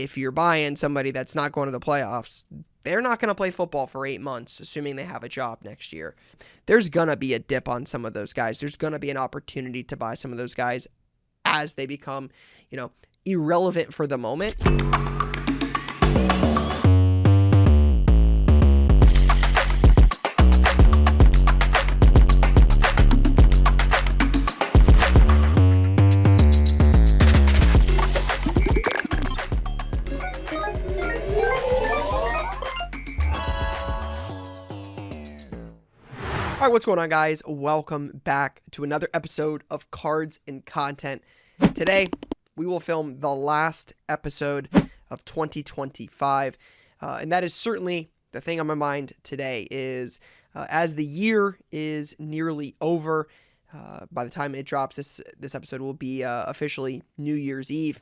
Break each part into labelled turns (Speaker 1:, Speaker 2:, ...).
Speaker 1: if you're buying somebody that's not going to the playoffs, they're not going to play football for 8 months, assuming they have a job next year. There's going to be a dip on some of those guys. There's going to be an opportunity to buy some of those guys as they become, irrelevant for the moment. All right, what's going on, guys? Welcome back to another episode of Cards and Content. Today, we will film the last episode of 2025, and that is certainly the thing on my mind today is as the year is nearly over, by the time it drops, this episode will be officially New Year's Eve.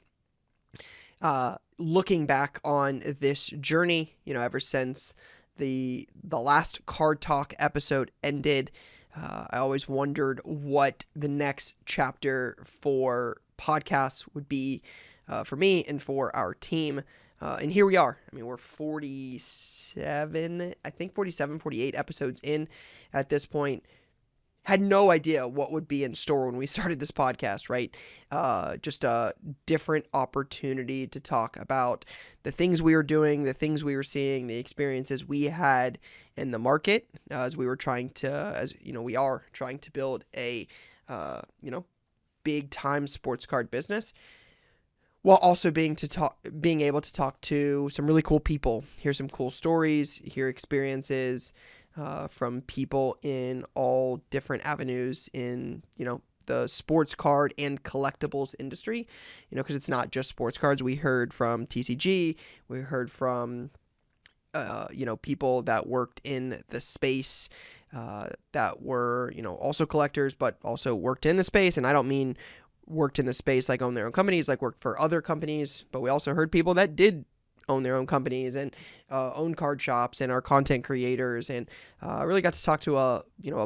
Speaker 1: Looking back on this journey, ever since the last Card Talk episode ended, I always wondered what the next chapter for podcasts would be for me and for our team. And here we are. I mean, we're 47, 48 episodes in at this point. Had no idea what would be in store when we started this podcast, right? Just a different opportunity to talk about the things we were doing, the things we were seeing, the experiences we had in the market as we are trying to build a, big time sports card business, while also being able to talk to some really cool people, hear some cool stories, hear experiences, from people in all different avenues in, the sports card and collectibles industry, because it's not just sports cards. We heard from TCG, we heard from, people that worked in the space, that were, also collectors, but also worked in the space. And I don't mean worked in the space like own their own companies, like worked for other companies, but we also heard people that did own their own companies and own card shops and are content creators, and really got to talk to a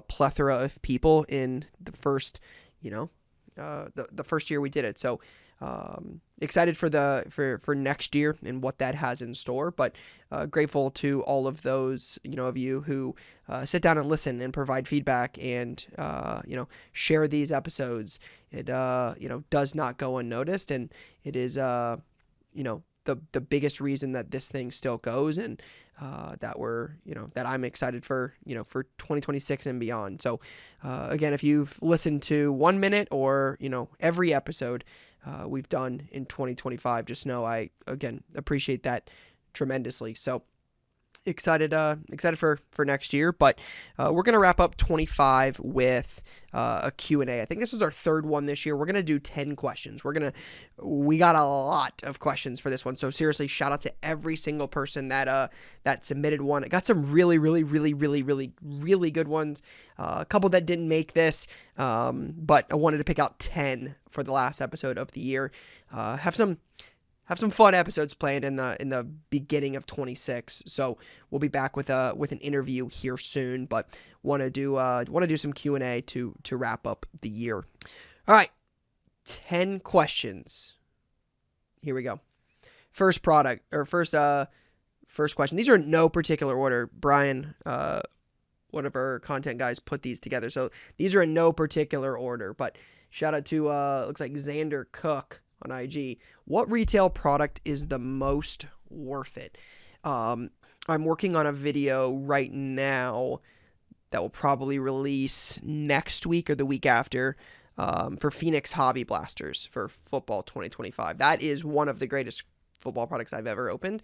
Speaker 1: plethora of people in the first the first year we did it. So excited for next year and what that has in store, but grateful to all of those of you who sit down and listen and provide feedback and share these episodes. It does not go unnoticed, and it is the biggest reason that this thing still goes, and that I'm excited for 2026 and beyond. So again, if you've listened to 1 minute or every episode we've done in 2025, just know I again appreciate that tremendously. So excited for next year, but we're gonna wrap up 25 with a Q&A. I think this is our third one this year. We're gonna do 10 questions. We got a lot of questions for this one, so seriously, shout out to every single person that submitted one. I got some really good ones, a couple that didn't make this, but I wanted to pick out 10 for the last episode of the year. Have some fun episodes planned in the beginning of 26. So we'll be back with an interview here soon, but want to do some Q&A to wrap up the year. All right, 10 questions. Here we go. First question. These are in no particular order. Brian, one of our content guys, put these together. So these are in no particular order, but shout out to looks like Xander Cook on IG. What retail product is the most worth it? I'm working on a video right now that will probably release next week or the week after, for Phoenix Hobby Blasters for football 2025. That is one of the greatest football products I've ever opened,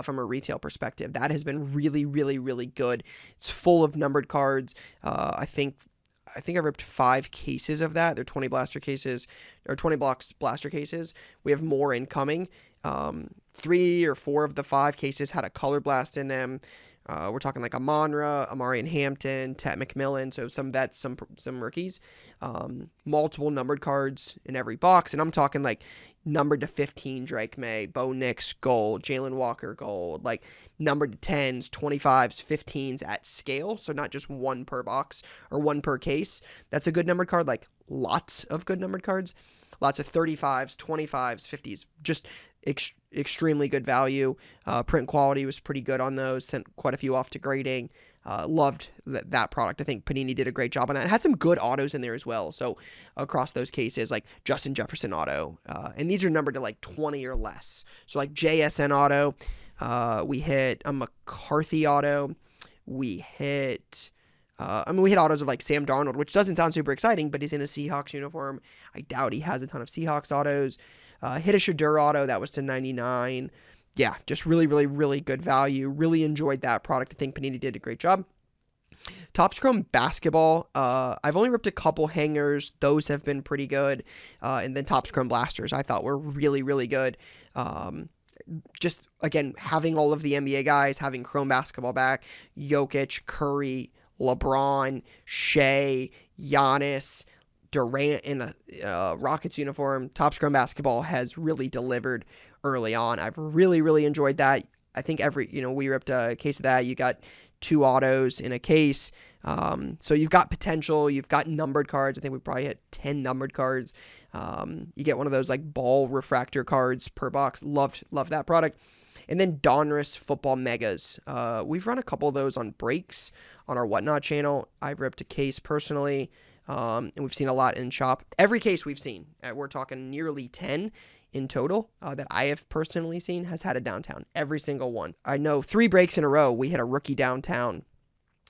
Speaker 1: from a retail perspective. That has been really good. It's full of numbered cards. I think I ripped 5 cases of that. They're 20 blaster cases, or 20 blocks blaster cases. We have more incoming. 3 or 4 of the 5 cases had a color blast in them. We're talking like Amon-Ra, Amari and Hampton, Tet McMillan, so some vets, some rookies. Multiple numbered cards in every box, and I'm talking like numbered to 15 Drake May, Bo Nix gold, Jalen Walker gold, like numbered to 10s, 25s, 15s at scale, so not just one per box or one per case. That's a good numbered card, like lots of good numbered cards. Lots of 35s, 25s, 50s, just extremely good value. Print quality was pretty good on those. Sent quite a few off to grading. Loved that product. I think Panini did a great job on that. It had some good autos in there as well. So across those cases, like Justin Jefferson auto, and these are numbered to like 20 or less. So like JSN auto, we hit a McCarthy auto. We hit autos of like Sam Darnold, which doesn't sound super exciting, but he's in a Seahawks uniform. I doubt he has a ton of Seahawks autos. Hit a Shadur auto that was to 99. Yeah, just really, really, really good value. Really enjoyed that product. I think Panini did a great job. Topps Chrome Basketball. I've only ripped a couple hangers. Those have been pretty good. And then Topps Chrome Blasters I thought were really, really good. Just, again, having all of the NBA guys, having Chrome Basketball back, Jokic, Curry, LeBron, Shea, Giannis, Durant in a Rockets uniform. Topps Chrome Basketball has really delivered early on. I've really, really enjoyed that. I think we ripped a case of that. You got 2 autos in a case. So you've got potential. You've got numbered cards. I think we probably hit 10 numbered cards. You get one of those like ball refractor cards per box. Loved that product. And then Donruss Football Megas. We've run a couple of those on breaks on our Whatnot channel. I've ripped a case personally. And we've seen a lot in shop. Every case we've seen, we're talking nearly 10 in total that I have personally seen, has had a downtown. Every single one. I know 3 breaks in a row, we had a rookie downtown.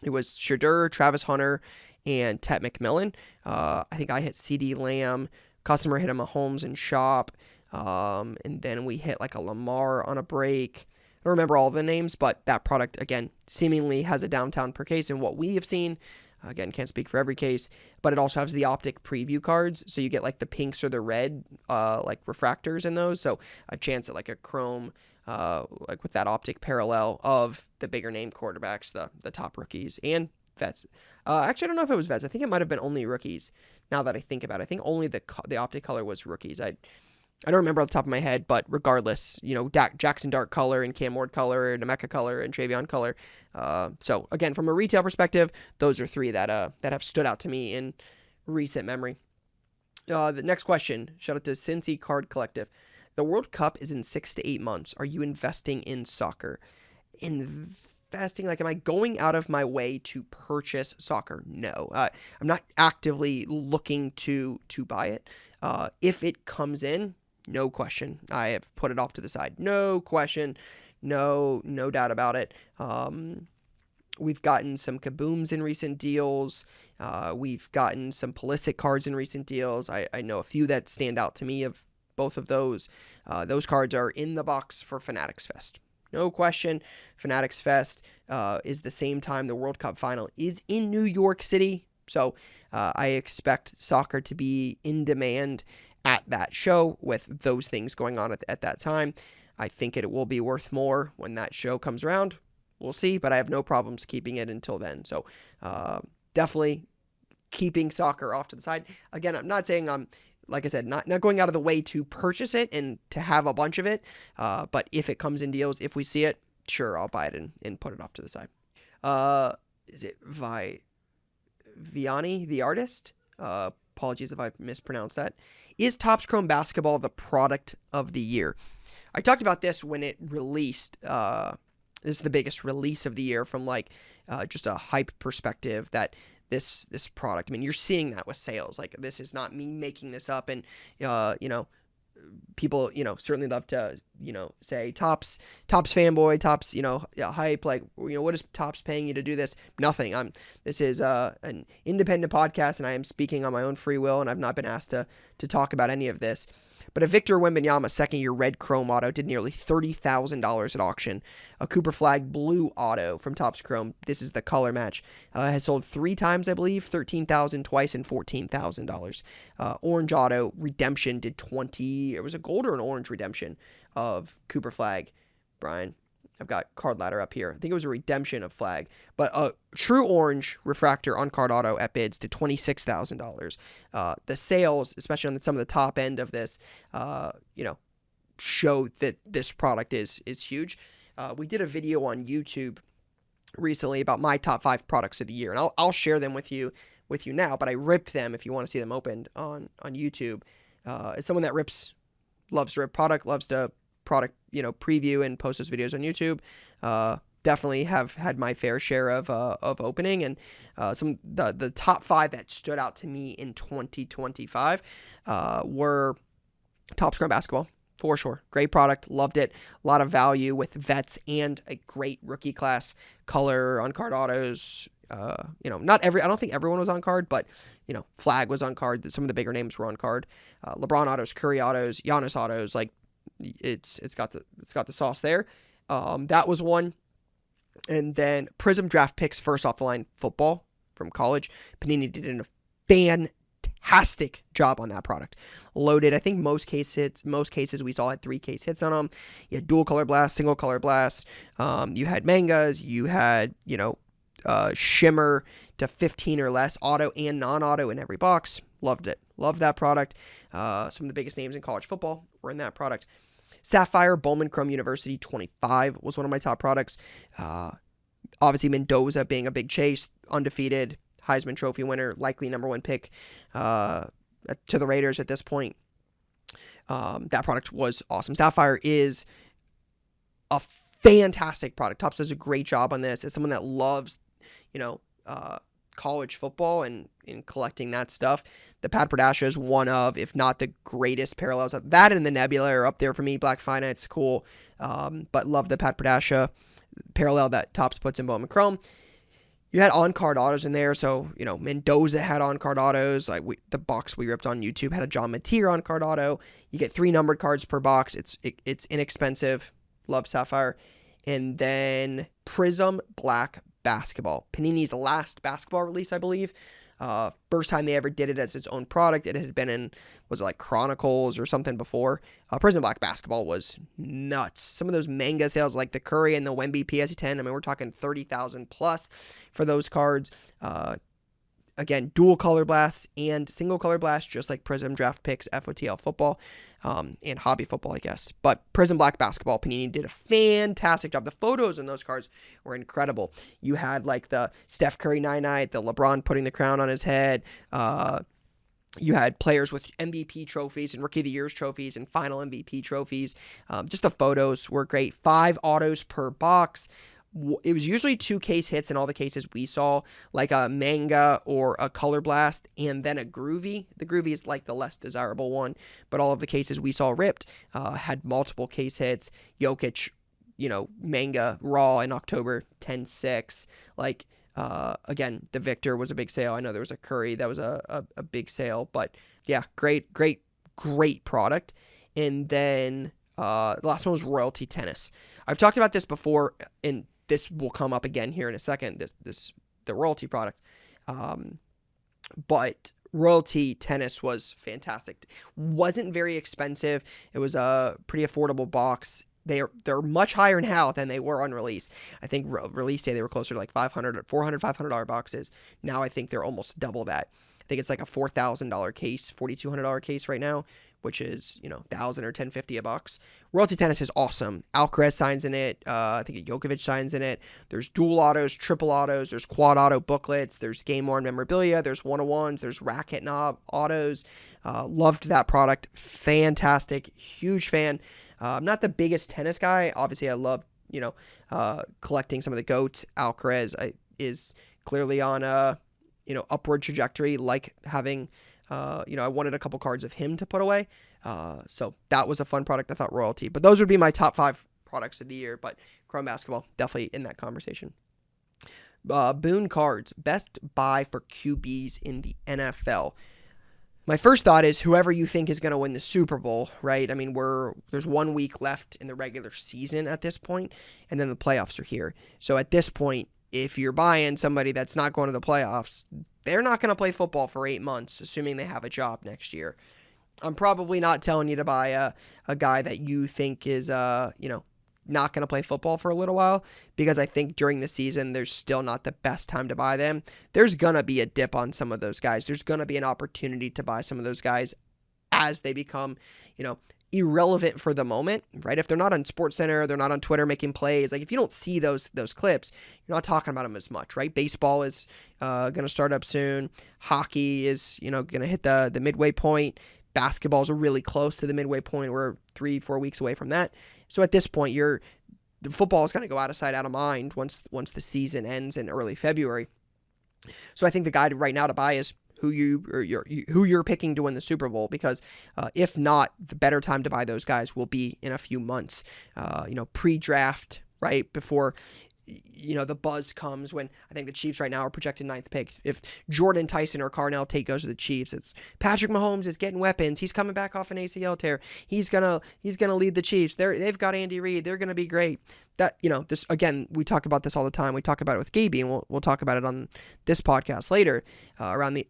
Speaker 1: It was Shadur, Travis Hunter, and Tet McMillan. I think I hit CD Lamb. Customer hit a Mahomes in shop. And then we hit like a Lamar on a break. I don't remember all the names, but that product, again, seemingly has a downtown per case. And what we have seen, again, can't speak for every case, but it also has the optic preview cards. So you get like the pinks or the red, like refractors in those. So a chance at like a chrome, like with that optic parallel of the bigger name quarterbacks, the top rookies and vets. Actually, I don't know if it was vets. I think it might have been only rookies. Now that I think about it, I think only the optic color was rookies. I don't remember off the top of my head, but regardless, Jackson Dart color and Cam Ward color and Emeka color and Travion color. So again, from a retail perspective, those are 3 that have stood out to me in recent memory. The next question, shout out to Cincy Card Collective. The World Cup is in 6 to 8 months. Are you investing in soccer? Investing, like, am I going out of my way to purchase soccer? No. I'm not actively looking to buy it. If it comes in, no question, I have put it off to the side. No question. No doubt about it. We've gotten some Kabooms in recent deals. We've gotten some Pulisic cards in recent deals. I know a few that stand out to me of both of those. Those cards are in the box for Fanatics Fest. No question. Fanatics Fest is the same time the World Cup final is in New York City. So I expect soccer to be in demand at that show with those things going on at that time. I think it will be worth more when that show comes around. We'll see, but I have no problems keeping it until then. So definitely keeping soccer off to the side. Again, I'm not saying I'm, like I said, not going out of the way to purchase it and to have a bunch of it. But if it comes in deals, if we see it, sure, I'll buy it and put it off to the side. Is it Vianney, the artist? Apologies if I mispronounced that. Is Topps Chrome Basketball the product of the year? I talked about this when it released. This is the biggest release of the year from just a hype perspective that this product. I mean, you're seeing that with sales. Like, this is not me making this up. And, people, certainly love to, say Topps fanboy, Topps, hype. Like, what is Topps paying you to do this? Nothing. This is an independent podcast, and I am speaking on my own free will, and I've not been asked to talk about any of this. But a Victor Wembanyama second-year red chrome auto did nearly $30,000 at auction. A Cooper Flag blue auto from Topps Chrome, this is the color match, has sold 3 times, I believe, $13,000 twice and $14,000. Orange auto redemption did 20. It was a gold or an orange redemption of Cooper Flag. Brian, I've got card ladder up here. I think it was a redemption of Flag, but a true orange refractor on card auto at bids to $26,000. The sales, especially on some of the top end of this, show that this product is huge. We did a video on YouTube recently about my top 5 products of the year, and I'll share them with you now. But I ripped them if you want to see them opened on YouTube. As someone that loves to rip product, loves to product, preview and post those videos on YouTube. Definitely have had my fair share of opening, and the top 5 that stood out to me in 2025 were Topps Chrome Basketball. For sure. Great product. Loved it. A lot of value with vets and a great rookie class. Color, on-card autos. I don't think everyone was on card, but, Flag was on card. Some of the bigger names were on card. LeBron autos, Curry autos, Giannis autos. Like, it's got the sauce there. That was one. And then Prism Draft Picks first off the line football from college. Panini did a fantastic job on that product. Loaded. I think most cases we saw had 3 case hits on them. You had dual color blast, single color blast. You had mangas. You had, shimmer to 15 or less, auto and non-auto in every box. Loved it. Loved that product. Some of the biggest names in college football were in that product. Sapphire Bowman Chrome University 25 was one of my top products. Obviously Mendoza being a big chase, undefeated, Heisman Trophy winner, likely number 1 pick to the Raiders at this point. That product was awesome. Sapphire is a fantastic product. Topps does a great job on this. As someone that loves, college football and in collecting that stuff, the Pat Pradasha is one of, if not the greatest parallels. That and the Nebula are up there for me. Black Finite's cool, but love the Pat Pradasha parallel that Topps puts in Bowman Chrome. You had on-card autos in there, so, Mendoza had on-card autos. Like the box we ripped on YouTube had a John Mateer on-card auto. You get 3 numbered cards per box. It's inexpensive. Love Sapphire. And then Prism Black Basketball. Panini's last basketball release, I believe. First time they ever did it as its own product. It had been in, was it like Chronicles or something before? Prism Black Basketball was nuts. Some of those manga sales like the Curry and the Wemby PSE10, I mean, we're talking 30,000 plus for those cards. Again, dual color blasts and single color blasts, just like Prism Draft Picks, FOTL football, and hobby football, I guess. But Prism Black Basketball, Panini did a fantastic job. The photos in those cards were incredible. You had like the Steph Curry 9-9, the LeBron putting the crown on his head. You had players with MVP trophies and Rookie of the Year's trophies and final MVP trophies. Just the photos were great. 5 autos per box. It was usually 2 case hits in all the cases we saw, like a manga or a color blast, and then a groovy. The groovy is like the less desirable one, but all of the cases we saw ripped had multiple case hits. Jokic, manga raw in October, 10-6. Like, again, the Victor was a big sale. I know there was a Curry that was a big sale, but yeah, great product. And then the last one was Royalty Tennis. I've talked about this before, and this will come up again here in a second, the Royalty product. But Royalty Tennis was fantastic. Wasn't very expensive. It was a pretty affordable box. They're much higher now than they were on release. I think release day they were closer to like $500 boxes. Now I think they're almost double that. I think it's like a $4,000 case, $4,200 case right now, which is, $1,000 or $1,050 a box. Royalty Tennis is awesome. Alcaraz signs in it. I think Jokovic signs in it. There's dual autos, triple autos. There's quad auto booklets. There's game-worn memorabilia. There's 101s. There's racket knob autos. Loved that product. Fantastic. Huge fan. I'm not the biggest tennis guy. Obviously, I love, collecting some of the GOATs. Alcaraz is clearly on a, upward trajectory, like having... I wanted a couple cards of him to put away. So that was a fun product. I thought Royalty. But those would be my top 5 products of the year. But Chrome Basketball, definitely in that conversation. Boone Cards, best buy for QBs in the NFL. My first thought is whoever you think is going to win the Super Bowl, right? I mean, there's 1 week left in the regular season at this point, and then the playoffs are here. So at this point, if you're buying somebody that's not going to the playoffs, they're not going to play football for 8 months, assuming they have a job next year. I'm probably not telling you to buy a guy that you think is, not going to play football for a little while, because I think during the season, there's still not the best time to buy them. There's going to be a dip on some of those guys. There's going to be an opportunity to buy some of those guys as they become, irrelevant for the moment, right? If they're not on SportsCenter, they're not on Twitter making plays. Like if you don't see those clips, you're not talking about them as much, right? Baseball is going to start up soon. Hockey is, going to hit the midway point. Basketballs are really close to the midway point. We're 3-4 weeks away from that. So at this point, the football is going to go out of sight, out of mind once the season ends in early February. So I think the guide right now to buy is who you're picking to win the Super Bowl, because if not, the better time to buy those guys will be in a few months, pre-draft, right before the buzz comes, when I think the Chiefs right now are projected 9th pick. If Jordan, Tyson, or Carnell Tate goes to the Chiefs, it's Patrick Mahomes is getting weapons. He's coming back off an ACL tear. He's gonna lead the Chiefs. They've got Andy Reid. They're gonna be great. That this again, we talk about this all the time. We talk about it with Gabe, and we'll talk about it on this podcast later. Around the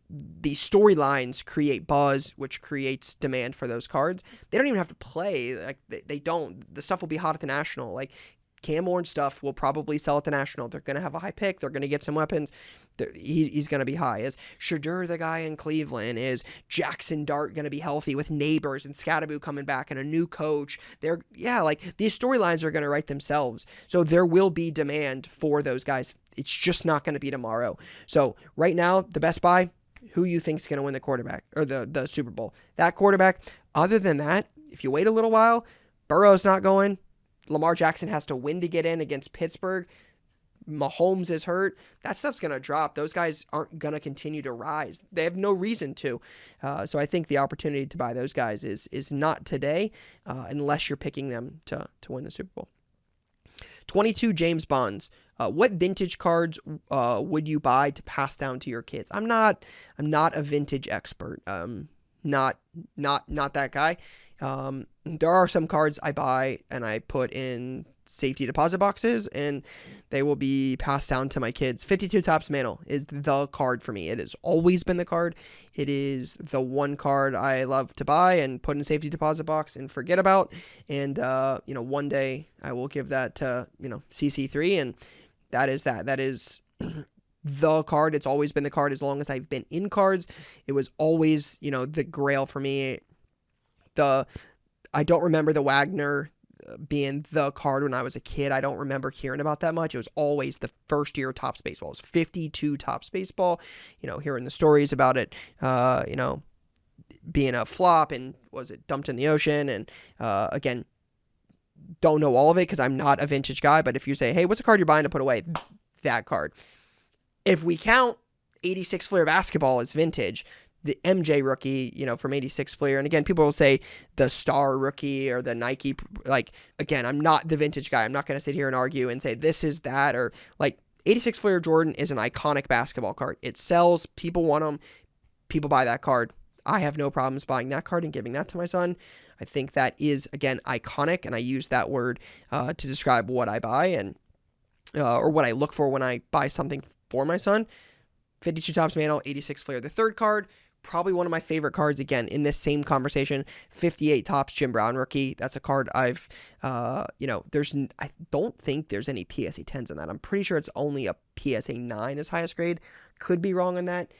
Speaker 1: storylines create buzz, which creates demand for those cards. They don't even have to play. Like they don't. The stuff will be hot at the National. Like Cam Warren stuff will probably sell at the National. They're going to have a high pick. They're going to get some weapons. He's going to be high. Is Shadur the guy in Cleveland? Is Jackson Dart going to be healthy with Neighbors and Scatteroo coming back and a new coach? These storylines are going to write themselves. So there will be demand for those guys. It's just not going to be tomorrow. So right now, the best buy, who you think is going to win the quarterback or the Super Bowl? That quarterback. Other than that, if you wait a little while, Burrow's not going. Lamar Jackson has to win to get in against Pittsburgh. Mahomes is hurt. That stuff's going to drop. Those guys aren't going to continue to rise. They have no reason to. So I think the opportunity to buy those guys is not today, unless you're picking them to win the Super Bowl. 22 James Bonds. What vintage cards would you buy to pass down to your kids? I'm not a vintage expert. Not that guy. There are some cards I buy and I put in safety deposit boxes, and they will be passed down to my kids. 52 Topps Mantle is the card for me. It has always been the card. It is the one card I love to buy and put in safety deposit box and forget about. And, one day I will give that to, CC3, and that is that. That is the card. It's always been the card as long as I've been in cards. It was always, the grail for me. I don't remember the Wagner being the card when I was a kid. I don't remember hearing about that much. It was always the first year Topps Baseball. It was 52 Topps Baseball. Hearing the stories about it, being a flop and was it dumped in the ocean? And again, don't know all of it because I'm not a vintage guy. But if you say, hey, what's a card you're buying to put away? That card. If we count 86 Fleer basketball as vintage, the MJ rookie, from 86 Fleer. And again, people will say the Star rookie or the Nike. Again, I'm not the vintage guy. I'm not going to sit here and argue and say this is that, or 86 Fleer Jordan is an iconic basketball card. It sells. People want them. People buy that card. I have no problems buying that card and giving that to my son. I think that is, again, iconic. And I use that word to describe what I buy and or what I look for when I buy something for my son. 52 Topps Mantle, 86 Fleer. The third card, probably one of my favorite cards, again, in this same conversation, 58 Topps Jim Brown rookie. That's a card I don't think there's any PSA 10s in that. I'm pretty sure it's only a PSA 9 as highest grade. Could be wrong on that.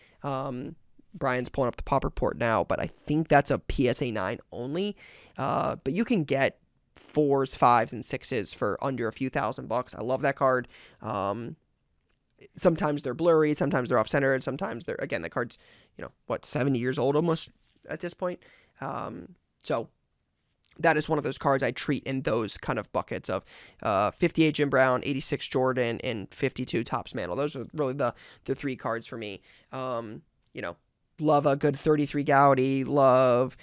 Speaker 1: Brian's pulling up the pop report now, but I think that's a PSA 9 only. But you can get 4s, 5s, and 6s for under a few $1,000. I love that card. Sometimes they're blurry, sometimes they're off-centered, sometimes they're, again, the card's, 70 years old almost at this point. So that is one of those cards I treat in those kind of buckets of 58 Jim Brown, 86 Jordan, and 52 Topps Mantle. Those are really the three cards for me. Love a good 33 Gaudy, love,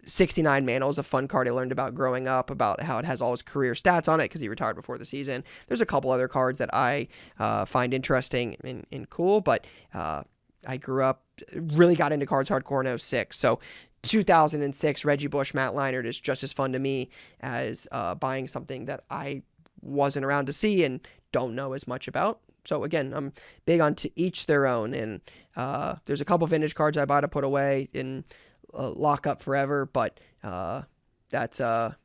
Speaker 1: 69 Mantle is a fun card I learned about growing up, about how it has all his career stats on it because he retired before the season. There's a couple other cards that I find interesting and cool, but I grew up, really got into cards hardcore in 06. So 2006 Reggie Bush, Matt Leinart is just as fun to me as buying something that I wasn't around to see and don't know as much about. So again, I'm big on to each their own, and there's a couple vintage cards I buy to put away in lock up forever, but those are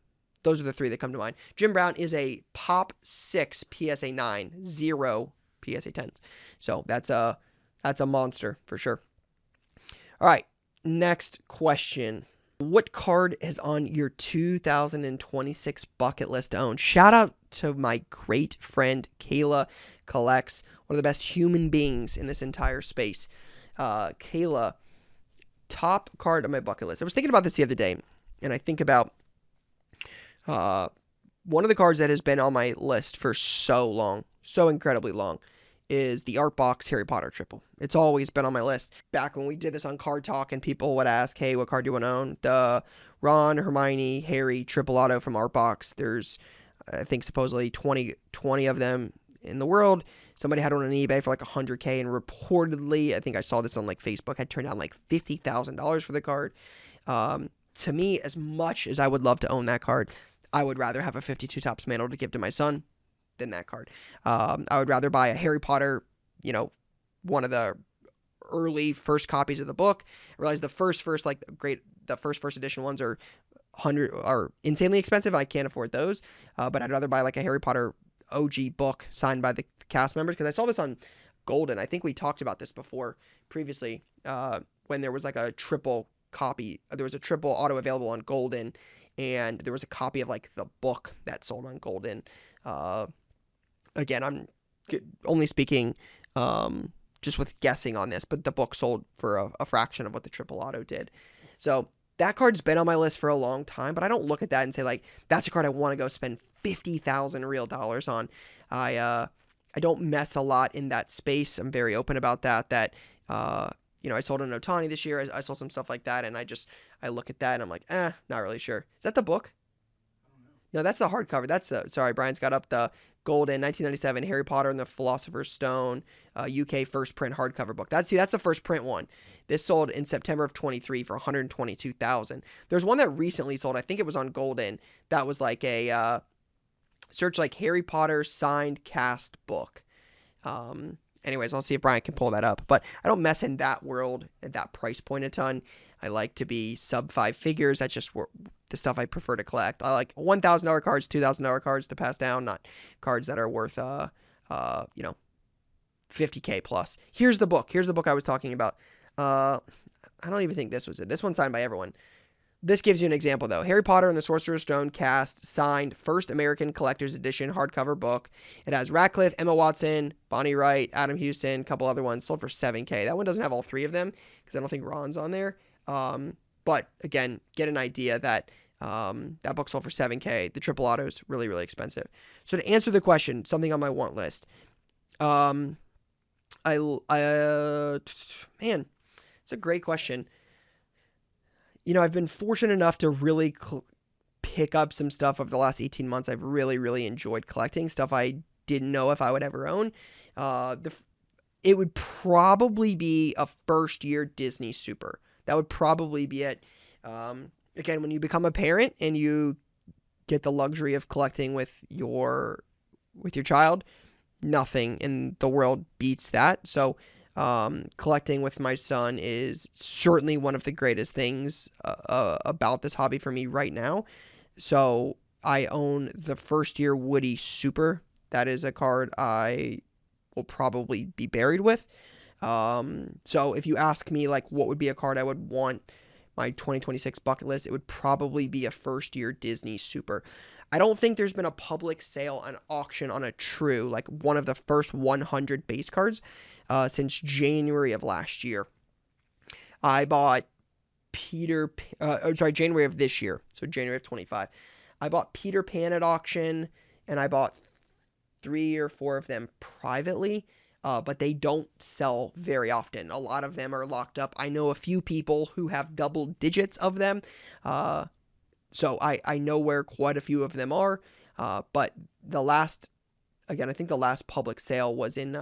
Speaker 1: the three that come to mind. Jim Brown is a Pop 6 PSA 9, 0 PSA 10s. So that's a monster for sure. All right, next question. What card is on your 2026 bucket list to own? Shout out to my great friend Kayla Collects, one of the best human beings in this entire space. Kayla, top card on my bucket list. I was thinking about this the other day, and I think about One of the cards that has been on my list for so long, so incredibly long, is the Art Box Harry Potter triple. It's always been on my list. Back when we did this on Card Talk and people would ask, hey, what card do you want to own? The Ron, Hermione, Harry triple auto from Art Box. There's, I think, supposedly 20 of them in the world. Somebody had one on eBay for like $100K, and reportedly, I think I saw this on like Facebook, had turned down like $50,000 for the card. To me, as much as I would love to own that card, I would rather have a 52 Topps Mantle to give to my son than that card. I would rather buy a Harry Potter, one of the early first copies of the book. I realize the first edition ones are insanely expensive. I can't afford those. But I'd rather buy like a Harry Potter OG book signed by the cast members, because I saw this on Golden. I think we talked about this previously, when there was like a triple copy. There was a triple auto available on Golden, and there was a copy of like the book that sold on Golden. Again, I'm only speaking just with guessing on this, but the book sold for a fraction of what the triple auto did. So that card's been on my list for a long time, but I don't look at that and say like, that's a card I want to go spend $50,000 real dollars on. I don't mess a lot in that space. I'm very open about that. I sold an Otani this year. I sold some stuff like that, and I look at that and I'm like, not really sure. Is that the book? No, that's the hardcover. Sorry, Brian's got up the Golden 1997 Harry Potter and the Philosopher's Stone UK first print hardcover book. That's the first print one. This sold in September of 23 for $122,000. There's one that recently sold. I think it was on Golden. That was like a search like Harry Potter signed cast book. Anyways, I'll see if Brian can pull that up. But I don't mess in that world at that price point a ton. I like to be sub 5 figures. That's just the stuff I prefer to collect. I like $1,000 cards, $2,000 cards to pass down, not cards that are worth, $50K plus. Here's the book I was talking about. I don't even think this was it. This one's signed by everyone. This gives you an example, though. Harry Potter and the Sorcerer's Stone cast signed first American collector's edition hardcover book. It has Radcliffe, Emma Watson, Bonnie Wright, Adam Houston, a couple other ones, sold for $7K. That one doesn't have all three of them because I don't think Ron's on there. But again, get an idea that that book sold for $7K. The triple auto is really, really expensive. So to answer the question, something on my want list. Man, it's a great question. I've been fortunate enough to really pick up some stuff over the last 18 months. I've really, really enjoyed collecting stuff I didn't know if I would ever own. It would probably be a first-year Disney Super. That would probably be it. Again, when you become a parent and you get the luxury of collecting with your child, nothing in the world beats that. So collecting with my son is certainly one of the greatest things about this hobby for me right now. So I own the first year Woody Super. That is a card I will probably be buried with. So if you ask me like what would be a card I would want my 2026 bucket list, it would probably be a first year Disney Super. I don't think there's been a public sale, an auction on a true, like one of the first 100 base cards since January of last year. I bought January of this year, so January of 25. I bought Peter Pan at auction, and I bought 3 or 4 of them privately, but they don't sell very often. A lot of them are locked up. I know a few people who have double digits of them, so I know where quite a few of them are, but I think the last public sale was in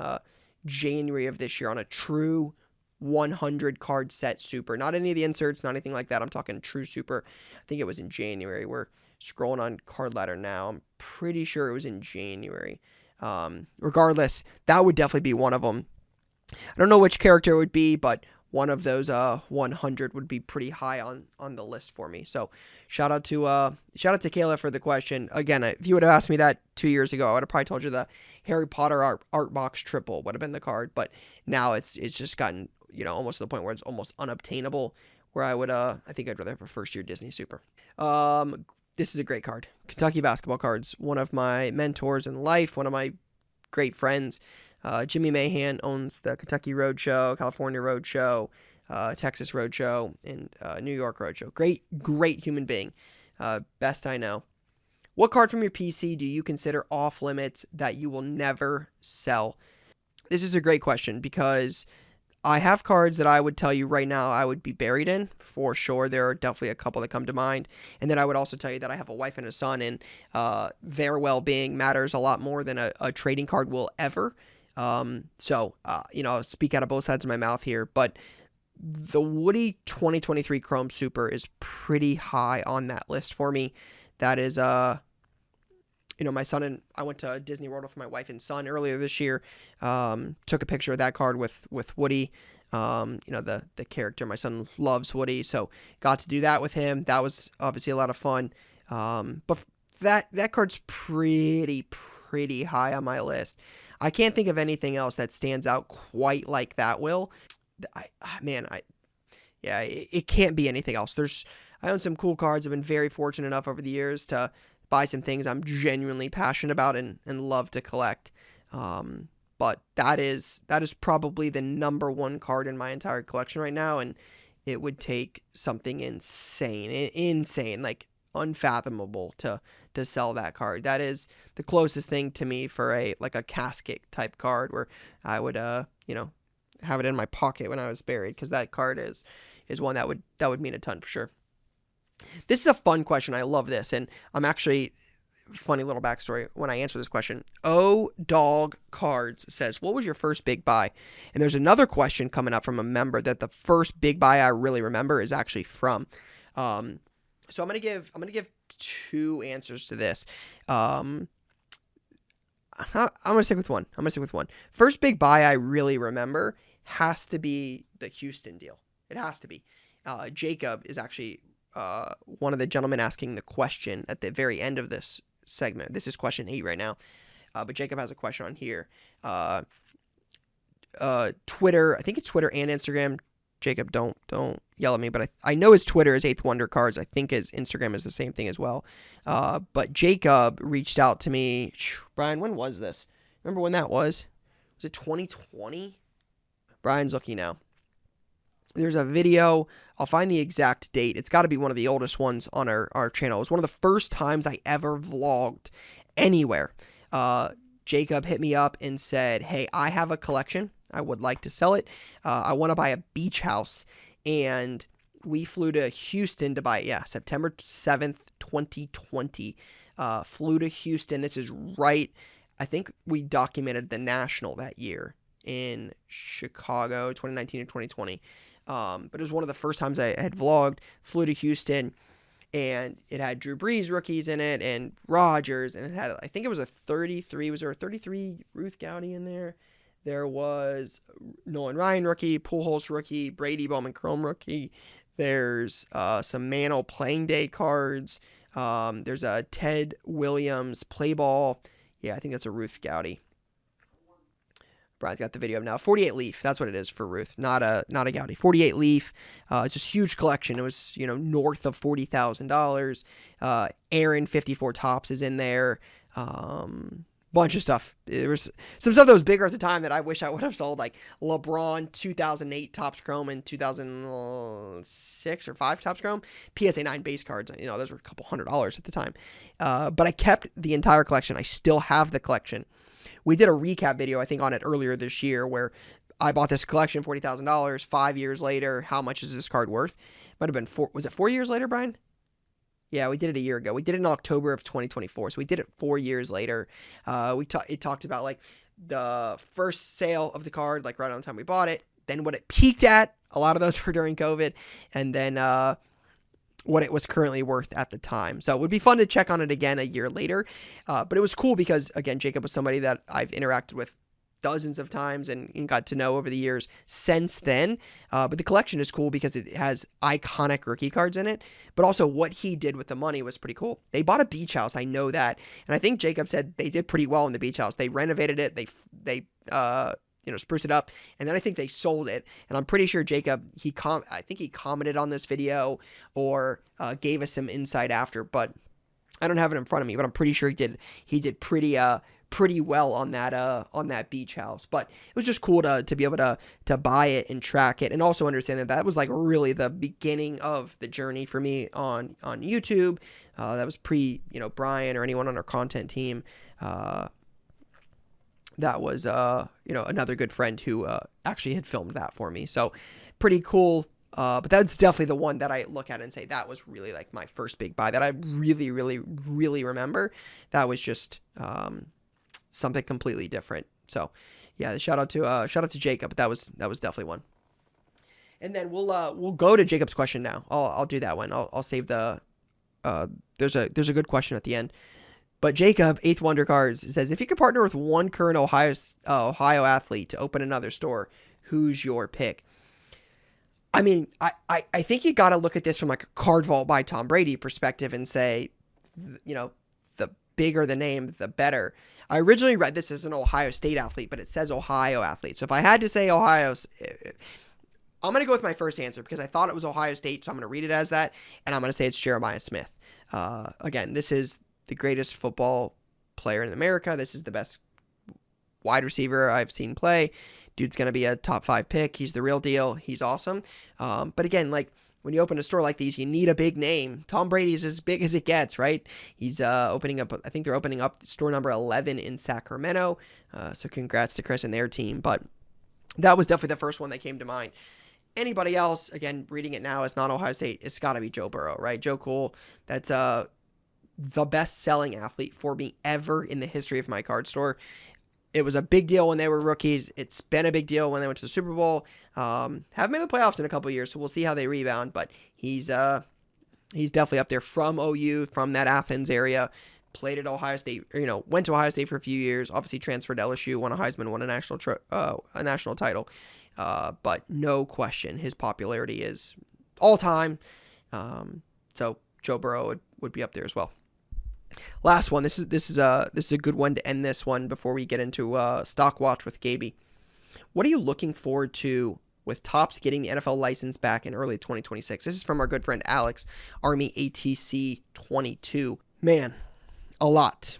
Speaker 1: January of this year on a true 100 card set Super. Not any of the inserts, not anything like that. I'm talking true Super. I think it was in January. We're scrolling on Card Ladder now. I'm pretty sure it was in January. Regardless, that would definitely be one of them. I don't know which character it would be, but one of those 100 would be pretty high on the list for me. So shout out to Kayla for the question. Again, if you would have asked me that 2 years ago, I would have probably told you the Harry Potter art box triple would have been the card. But now it's just gotten almost to the point where it's almost unobtainable. Where I think I'd rather have a first year Disney Super. This is a great card. Kentucky basketball cards. One of my mentors in life. One of my great friends. Jimmy Mahan owns the Kentucky Roadshow, California Roadshow, Texas Roadshow, and New York Roadshow. Great human being. Best I know. What card from your PC do you consider off limits that you will never sell? This is a great question because I have cards that I would tell you right now I would be buried in for sure. There are definitely a couple that come to mind. And then I would also tell you that I have a wife and a son, and their well-being matters a lot more than a trading card will ever. I'll speak out of both sides of my mouth here, but the Woody 2023 Chrome Super is pretty high on that list for me. That is, my son and I went to Disney World with my wife and son earlier this year. Took a picture of that card with Woody. The character. My son loves Woody, so got to do that with him. That was obviously a lot of fun. But that card's pretty high on my list. I can't think of anything else that stands out quite like that, Will. It can't be anything else. I own some cool cards. I've been very fortunate enough over the years to buy some things I'm genuinely passionate about and love to collect. But that is probably the number one card in my entire collection right now, and it would take something insane, like unfathomable to sell that card. That is the closest thing to me for a casket type card where I would have it in my pocket when I was buried, because that card is one that would mean a ton for sure. This is a fun question. I love this, and I'm actually, funny little backstory when I answer this question. Dog Cards says, what was your first big buy? And there's another question coming up from a member that the first big buy I really remember is actually from. So I'm gonna give two answers to this. I'm gonna stick with one. First big buy I really remember has to be the Houston deal. It has to be. Jacob is actually one of the gentlemen asking the question at the very end of this segment. This is question 8 right now. But Jacob has a question on here. Twitter, I think it's Twitter and Instagram. Jacob, don't yell at me, but I know his Twitter is 8th Wonder Cards. I think his Instagram is the same thing as well. But Jacob reached out to me. Brian, when was this? Remember when that was? Was it 2020? Brian's looking now. There's a video. I'll find the exact date. It's got to be one of the oldest ones on our channel. It was one of the first times I ever vlogged anywhere. Jacob hit me up and said, hey, I have a collection. I would like to sell it. I want to buy a beach house. And we flew to Houston to buy it. September 7th, 2020. Flew to Houston. This is right. I think we documented the National that year in Chicago, 2019 and 2020. But it was one of the first times I had vlogged. Flew to Houston, and it had Drew Brees rookies in it and Rodgers, and it had, I think it was a 33. Was there a 33 Ruth Gowdy in there? There was Nolan Ryan rookie, Pujols rookie, Brady Bowman Chrome rookie. There's some Mantle playing day cards. There's a Ted Williams play ball. Yeah, I think that's a Ruth Gowdy. Brian's got the video up now. 48 Leaf, that's what it is for Ruth, not a Gowdy. 48 Leaf. It's just huge collection. It was north of $40,000. Aaron 54 Tops is in there. Bunch of stuff. There was some stuff that was bigger at the time that I wish I would have sold, like LeBron 2008 Topps Chrome and 2006 or 5 Topps Chrome. PSA 9 base cards. Those were a couple $100 at the time. But I kept the entire collection. I still have the collection. We did a recap video, I think, on it earlier this year where I bought this collection, $40,000. 5 years later, how much is this card worth? Might have been 4. Was it 4 years later, Brian? Yeah, we did it a year ago. We did it in October of 2024. So we did it 4 years later. It talked about like the first sale of the card, like right on the time we bought it. Then what it peaked at. A lot of those were during COVID. And then what it was currently worth at the time. So it would be fun to check on it again a year later. But it was cool because, again, Jacob was somebody that I've interacted with dozens of times and got to know over the years since then. But the collection is cool because it has iconic rookie cards in it, but also what he did with the money was pretty cool. They bought a beach house. I know that. And I think Jacob said they did pretty well in the beach house. They renovated it. They spruce it up. And then I think they sold it. And I'm pretty sure Jacob, I think he commented on this video or gave us some insight after, but I don't have it in front of me, but I'm pretty sure he did pretty well on that beach house. But it was just cool to be able to buy it and track it, and also understand that was like really the beginning of the journey for me on YouTube. That was pre, Brian or anyone on our content team. That was another good friend who actually had filmed that for me. So pretty cool. But that's definitely the one that I look at and say that was really like my first big buy that I really, really, really remember. That was just something completely different. So yeah, shout out to Jacob. But that was definitely one. And then we'll go to Jacob's question now. I'll do that one. I'll save the there's a good question at the end. But Jacob, 8th Wonder Cards, says, if you could partner with one current Ohio athlete to open another store, who's your pick? I mean, I think you got to look at this from like a card vault by Tom Brady perspective and say, the bigger the name, the better. I originally read this as an Ohio State athlete, but it says Ohio athlete. So if I had to say Ohio, I'm going to go with my first answer because I thought it was Ohio State, so I'm going to read it as that, and I'm going to say it's Jeremiah Smith. Again, this is the greatest football player in America. This is the best wide receiver I've seen play. Dude's going to be a top 5 pick. He's the real deal. He's awesome. But again, like when you open a store like these, you need a big name. Tom Brady's as big as it gets, right? He's opening up, I think they're opening up store number 11 in Sacramento. So congrats to Chris and their team. But that was definitely the first one that came to mind. Anybody else, again, reading it now as not Ohio State, it's got to be Joe Burrow, right? Joe Cool, that's the best-selling athlete for me ever in the history of my card store. It was a big deal when they were rookies. It's been a big deal when they went to the Super Bowl. Haven't made the playoffs in a couple of years, so we'll see how they rebound. But he's definitely up there from OU, from that Athens area. Played at Ohio State, went to Ohio State for a few years. Obviously transferred to LSU, won a Heisman, won a national title. But no question, his popularity is all time. So Joe Burrow would be up there as well. Last one. This is a good one to end this one before we get into Stockwatch with Gabe. What are you looking forward to with Topps getting the NFL license back in early 2026? This is from our good friend Alex, Army ATC 22. Man, a lot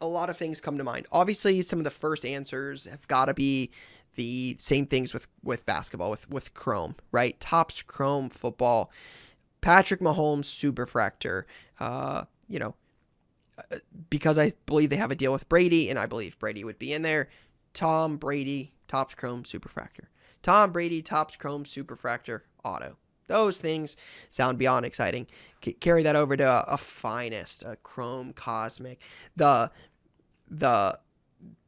Speaker 1: of things come to mind. Obviously, some of the first answers have got to be the same things with basketball, with Chrome, right? Topps Chrome football, Patrick Mahomes Superfractor, because I believe they have a deal with Brady, and I believe Brady would be in there. Tom Brady, Topps Chrome Superfractor. Tom Brady, Topps Chrome Superfractor Auto. Those things sound beyond exciting. Carry that over to a finest, a Chrome Cosmic. The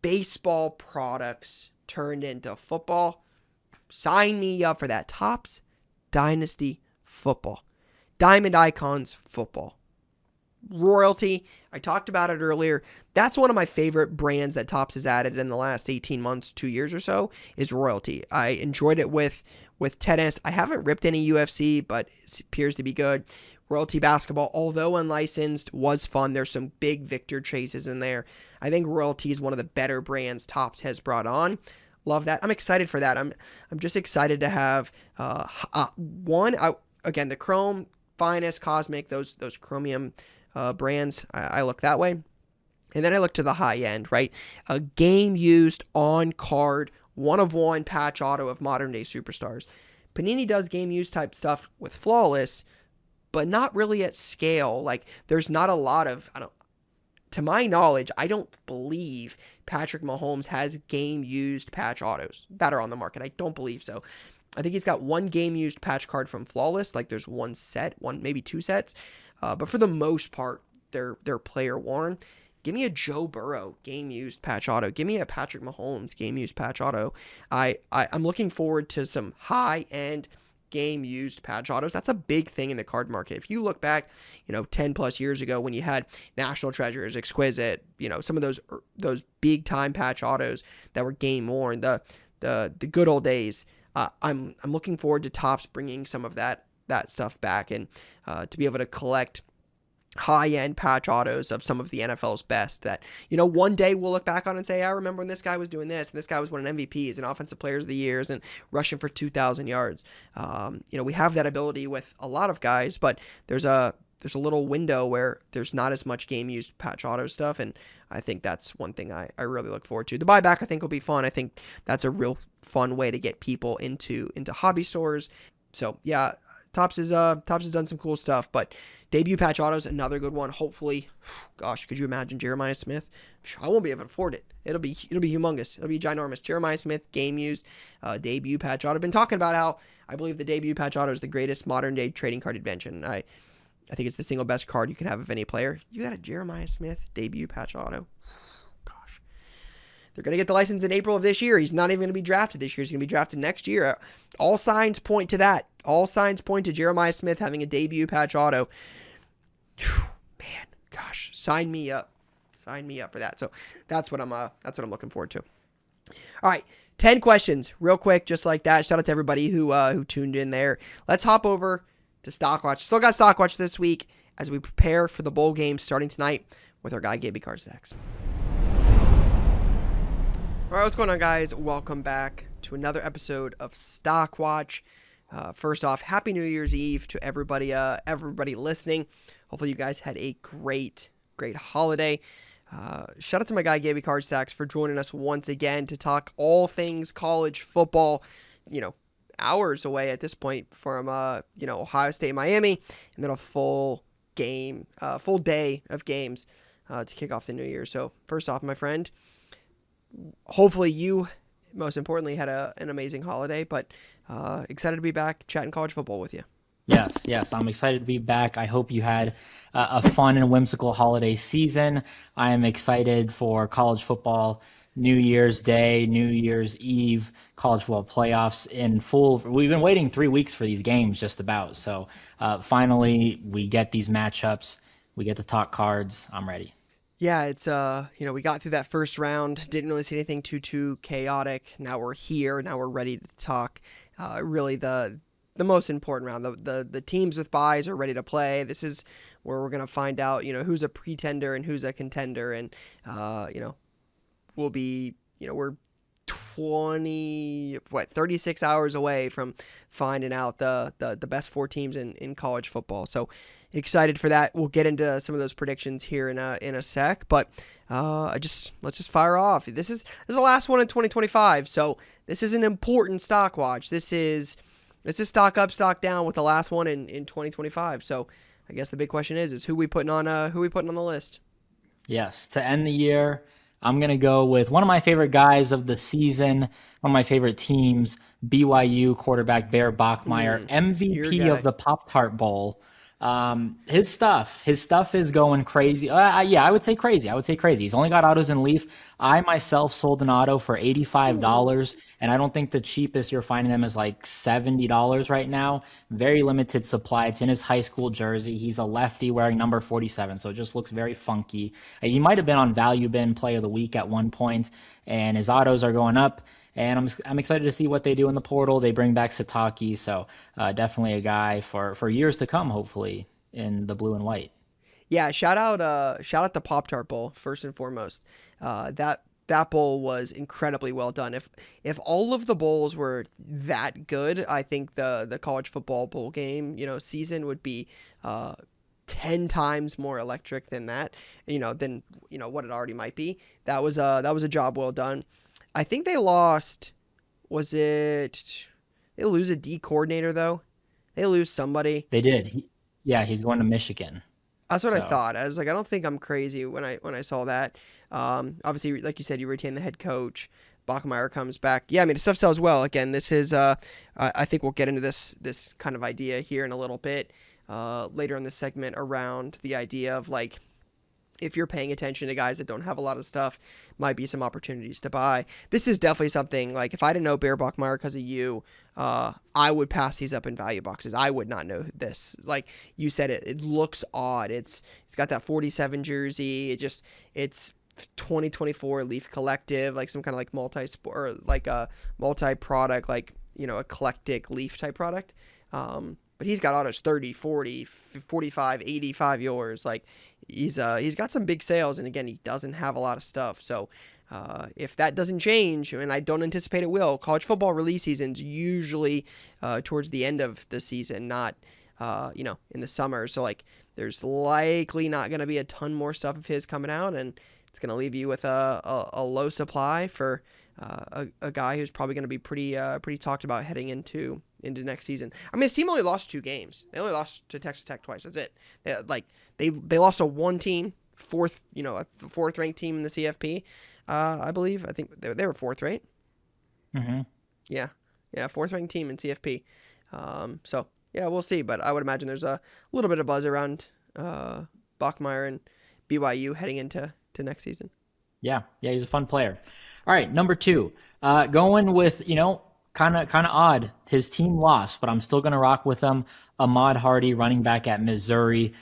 Speaker 1: baseball products turned into football. Sign me up for that. Topps Dynasty Football. Diamond Icons Football. Royalty, I talked about it earlier. That's one of my favorite brands that Topps has added in the last 18 months, 2 years or so, is Royalty. I enjoyed it with tennis. I haven't ripped any UFC, but it appears to be good. Royalty basketball, although unlicensed, was fun. There's some big Victor chases in there. I think Royalty is one of the better brands Topps has brought on. Love that. I'm excited for that. I'm just excited to have again, the Chrome, Finest, Cosmic, those chromium brands. I look that way. And then I look to the high end, right? A game used on card, 1/1 patch auto of modern day superstars. Panini does game used type stuff with Flawless, but not really at scale. Like there's not a lot of, to my knowledge, I don't believe Patrick Mahomes has game used patch autos that are on the market. I don't believe so. I think he's got one game used patch card from Flawless. Like there's one set, maybe 2 sets. But for the most part, they're player worn. Give me a Joe Burrow game used patch auto. Give me a Patrick Mahomes game used patch auto. I'm looking forward to some high end game used patch autos. That's a big thing in the card market. If you look back, 10 plus years ago when you had National Treasures, Exquisite, some of those big time patch autos that were game worn, the good old days. I'm looking forward to Topps bringing some of that stuff back and to be able to collect high-end patch autos of some of the NFL's best that, one day we'll look back on and say, I remember when this guy was doing this, and this guy was winning MVPs and Offensive Players of the Years and rushing for 2,000 yards. We have that ability with a lot of guys, but there's there's a little window where there's not as much game used patch auto stuff, and I think that's one thing I really look forward to. The buyback I think will be fun. I think that's a real fun way to get people into hobby stores. So yeah, Topps has done some cool stuff, but debut patch auto is another good one. Hopefully, gosh, could you imagine Jeremiah Smith? I won't be able to afford it. It'll be humongous. It'll be ginormous. Jeremiah Smith, game used, debut patch auto. I've been talking about how I believe the debut patch auto is the greatest modern day trading card invention. I think it's the single best card you can have of any player. You got a Jeremiah Smith debut patch auto. Gosh. They're going to get the license in April of this year. He's not even going to be drafted this year. He's going to be drafted next year. All signs point to that. All signs point to Jeremiah Smith having a debut patch auto. Whew, man, gosh, sign me up. Sign me up for that. So that's what I'm looking forward to. All right, 10 questions, real quick, just like that. Shout out to everybody who tuned in there. Let's hop over to Stockwatch. Still got Stockwatch this week as we prepare for the bowl game starting tonight with our guy Gabe CardCollector2. All right, what's going on, guys? Welcome back to another episode of Stockwatch. First off, Happy New Year's Eve to everybody listening. Hopefully you guys had a great holiday. Shout out to my guy Gabe CardCollector2 for joining us once again to talk all things college football. Hours away at this point from Ohio State, Miami, and then a full day of games to kick off the new year. So first off, my friend, hopefully you, most importantly, had an amazing holiday, but excited to be back chatting college football with you.
Speaker 2: Yes, I'm excited to be back. I hope you had a fun and whimsical holiday season. I am excited for college football, New Year's Day, New Year's Eve, college football playoffs in full. We've been waiting 3 weeks for these games just about. So finally we get these matchups. We get to talk cards. I'm ready.
Speaker 1: Yeah, it's we got through that first round. Didn't really see anything too chaotic. Now we're here. Now we're ready to talk. Really the most important round. The teams with buys are ready to play. This is where we're gonna find out who's a pretender and who's a contender, and we'll be we're 36 hours away from finding out the best 4 teams in college football. So excited for that. We'll get into some of those predictions here in a sec, but let's just fire off. This is the last one in 2025, so this is an important stock watch. This is stock up, stock down with the last one in 2025. So I guess the big question is who we putting on the list? Yes,
Speaker 2: to end the year, I'm going to go with one of my favorite guys of the season, one of my favorite teams, BYU quarterback Bear Bachmeier, MVP of the Pop-Tart Bowl. His stuff is going crazy. I would say crazy. He's only got autos in Leaf. I myself sold an auto for $85, and I don't think the cheapest you're finding them is like $70 right now. Very limited supply. It's in his high school jersey. He's a lefty wearing number 47, so it just looks very funky. He might have been on Value Bin Play of the Week at one point, and his autos are going up. And I'm excited to see what they do in the portal. They bring back Sataki, so definitely a guy for years to come, hopefully, in the blue and white.
Speaker 1: Yeah, shout out the Pop-Tart Bowl first and foremost. That bowl was incredibly well done. If all of the bowls were that good, I think the college football bowl game season would be 10 times more electric than that. Than what it already might be. That was a job well done. I think they lost. They lose a D coordinator though? They lose somebody.
Speaker 2: They did. He's going to Michigan.
Speaker 1: That's what I thought. I was like, I don't think I'm crazy when I saw that. Obviously, like you said, you retain the head coach. Bachmeier comes back. Yeah, I mean, the stuff sells well. Again, this is. I think we'll get into this kind of idea here in a little bit later in the segment around the idea of like, if you're paying attention to guys that don't have a lot of stuff, might be some opportunities to buy. This is definitely something, like, if I didn't know Bear Bachmeier because of you, I would pass these up in value boxes. I would not know this. Like you said, it looks odd. It's got that 47 jersey. It's 2024 Leaf Collective, like some kind of like multi-sport, or like a multi-product, like, eclectic Leaf type product. But he's got autos 30, 40, 45, 85 yours. Like he's got some big sales, and again, he doesn't have a lot of stuff. So if that doesn't change, and I don't anticipate it will, college football release season's usually towards the end of the season, not in the summer. So like there's likely not going to be a ton more stuff of his coming out, and it's going to leave you with a low supply for a guy who's probably going to be pretty talked about heading into next season. I mean, his team only lost 2 games. They only lost to Texas Tech twice. That's it. They lost to one team, a fourth ranked team in the CFP. I believe. I think they were 4th, right?
Speaker 2: Mm-hmm.
Speaker 1: Yeah, 4th ranked team in CFP. So yeah, we'll see. But I would imagine there's a little bit of buzz around Bachmeier and BYU heading into next season.
Speaker 2: Yeah, he's a fun player. All right, number 2, going with, kind of odd. His team lost, but I'm still going to rock with him. Ahmad Hardy, running back at Missouri.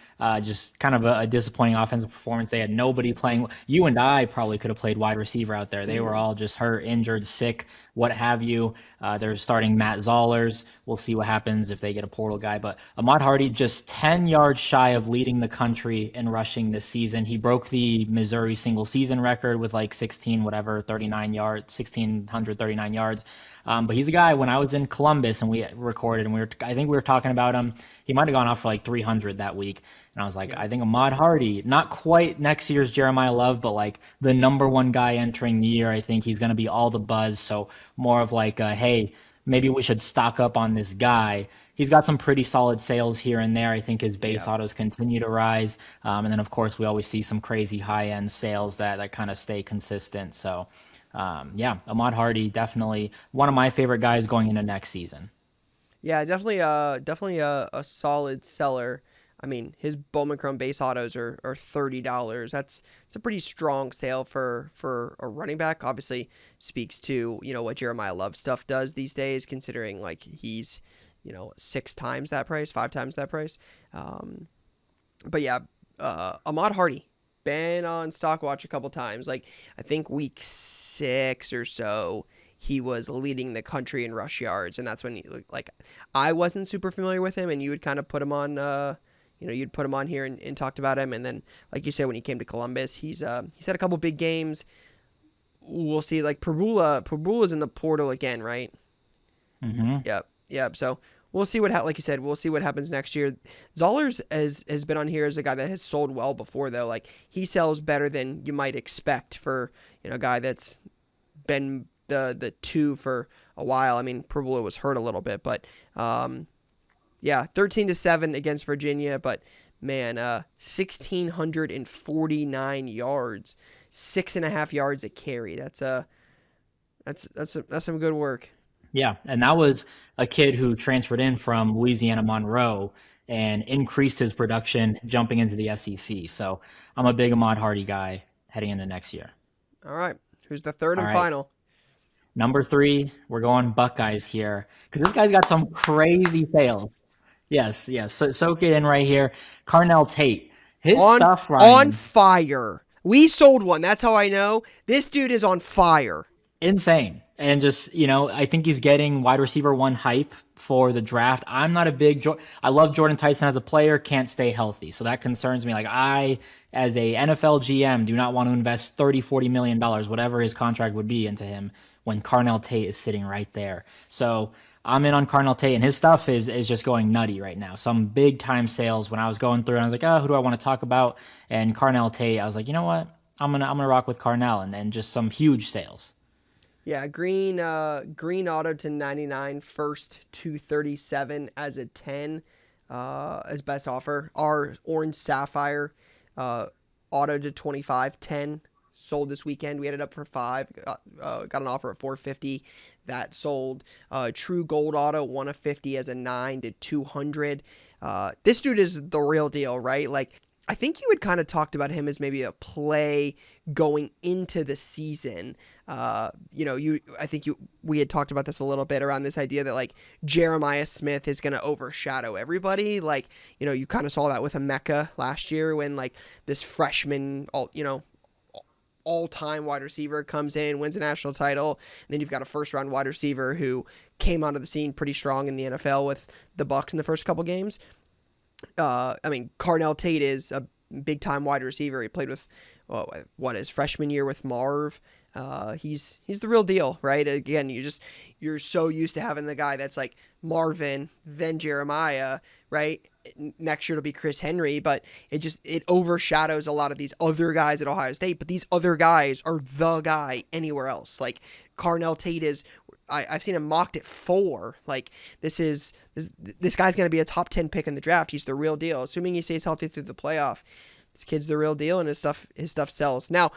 Speaker 2: Just kind of a disappointing offensive performance. They had nobody playing. You and I probably could have played wide receiver out there. They were all just hurt, injured, sick, what have you. They're starting Matt Zollers. We'll see what happens if they get a portal guy. But Ahmad Hardy just 10 yards shy of leading the country in rushing this season. He broke the Missouri single season record with like 1,639 yards. But he's a guy, when I was in Columbus and we recorded and I think we were talking about him, he might have gone off for like 300 that week. And I was like, I think Ahmad Hardy, not quite next year's Jeremiah Love, but like the number 1 guy entering the year. I think he's going to be all the buzz. So more of like, hey, maybe we should stock up on this guy. He's got some pretty solid sales here and there. I think his base autos continue to rise. And then, of course, we always see some crazy high-end sales that kind of stay consistent. So, Ahmad Hardy, definitely one of my favorite guys going into next season.
Speaker 1: Yeah, definitely a solid seller. I mean, his Bowman Chrome base autos are $30. It's a pretty strong sale for a running back. Obviously, speaks to what Jeremiah Love stuff does these days, considering like he's 6 times that price, 5 times that price. But yeah, Ahmad Hardy been on Stockwatch a couple times. Like I think week 6 or so, he was leading the country in rush yards, and that's when I wasn't super familiar with him, and you would kind of put him on. You'd put him on here and talked about him. And then, like you said, when he came to Columbus, he's had a couple big games. We'll see. Like Pabula's in the portal again, right?
Speaker 2: Mm-hmm.
Speaker 1: Yep. So we'll see like you said, we'll see what happens next year. Zollers has been on here as a guy that has sold well before, though. Like he sells better than you might expect for a guy that's been the 2 for a while. I mean, Pabula was hurt a little bit, but 13-7 against Virginia, but man, 1,649 yards, 6.5 yards a carry. That's some good work.
Speaker 2: Yeah, and that was a kid who transferred in from Louisiana Monroe and increased his production jumping into the SEC. So I'm a big Ahmad Hardy guy heading into next year.
Speaker 1: All right, who's the third and final?
Speaker 2: Number 3, we're going Buckeyes here because this guy's got some crazy sales. Yes. So soak it in right here. Carnell Tate. His stuff, Ryan,
Speaker 1: on fire. We sold one. That's how I know. This dude is on fire.
Speaker 2: Insane. And just, I think he's getting wide receiver 1 hype for the draft. I'm not a big I love Jordan Tyson as a player, can't stay healthy. So that concerns me. Like I, as a NFL GM, do not want to invest $30-40 million, whatever his contract would be, into him when Carnell Tate is sitting right there. So I'm in on Carnell Tate, and his stuff is just going nutty right now. Some big time sales. When I was going through, and I was like, who do I want to talk about? And Carnell Tate, I was like, you know what? I'm gonna rock with Carnell, and just some huge sales.
Speaker 1: Yeah, green auto to 99, first 237 as a 10 as best offer. Our orange sapphire auto to 25, 10 sold this weekend. We had it up for 5, got an offer at 450. That sold. True gold auto 1 of 50 as a 9 to 200. This dude is the real deal, right? Like I think you had kind of talked about him as maybe a play going into the season. We had talked about this a little bit around this idea that like Jeremiah Smith is going to overshadow everybody. Like, you kind of saw that with Emeka last year when like this freshman, all-time wide receiver comes in, wins a national title, and then you've got a first-round wide receiver who came onto the scene pretty strong in the NFL with the Bucs in the first couple games. Carnell Tate is a big-time wide receiver. He played with his freshman year with Marv. He's the real deal, right? Again, you're so used to having the guy that's like Marvin, then Jeremiah, right? Next year it'll be Chris Henry, but it overshadows a lot of these other guys at Ohio State. But these other guys are the guy anywhere else. Like Carnell Tate is. I've seen him mocked at 4. Like this guy's going to be a top 10 pick in the draft. He's the real deal. Assuming he stays healthy through the playoff, this kid's the real deal, and his stuff sells. Now,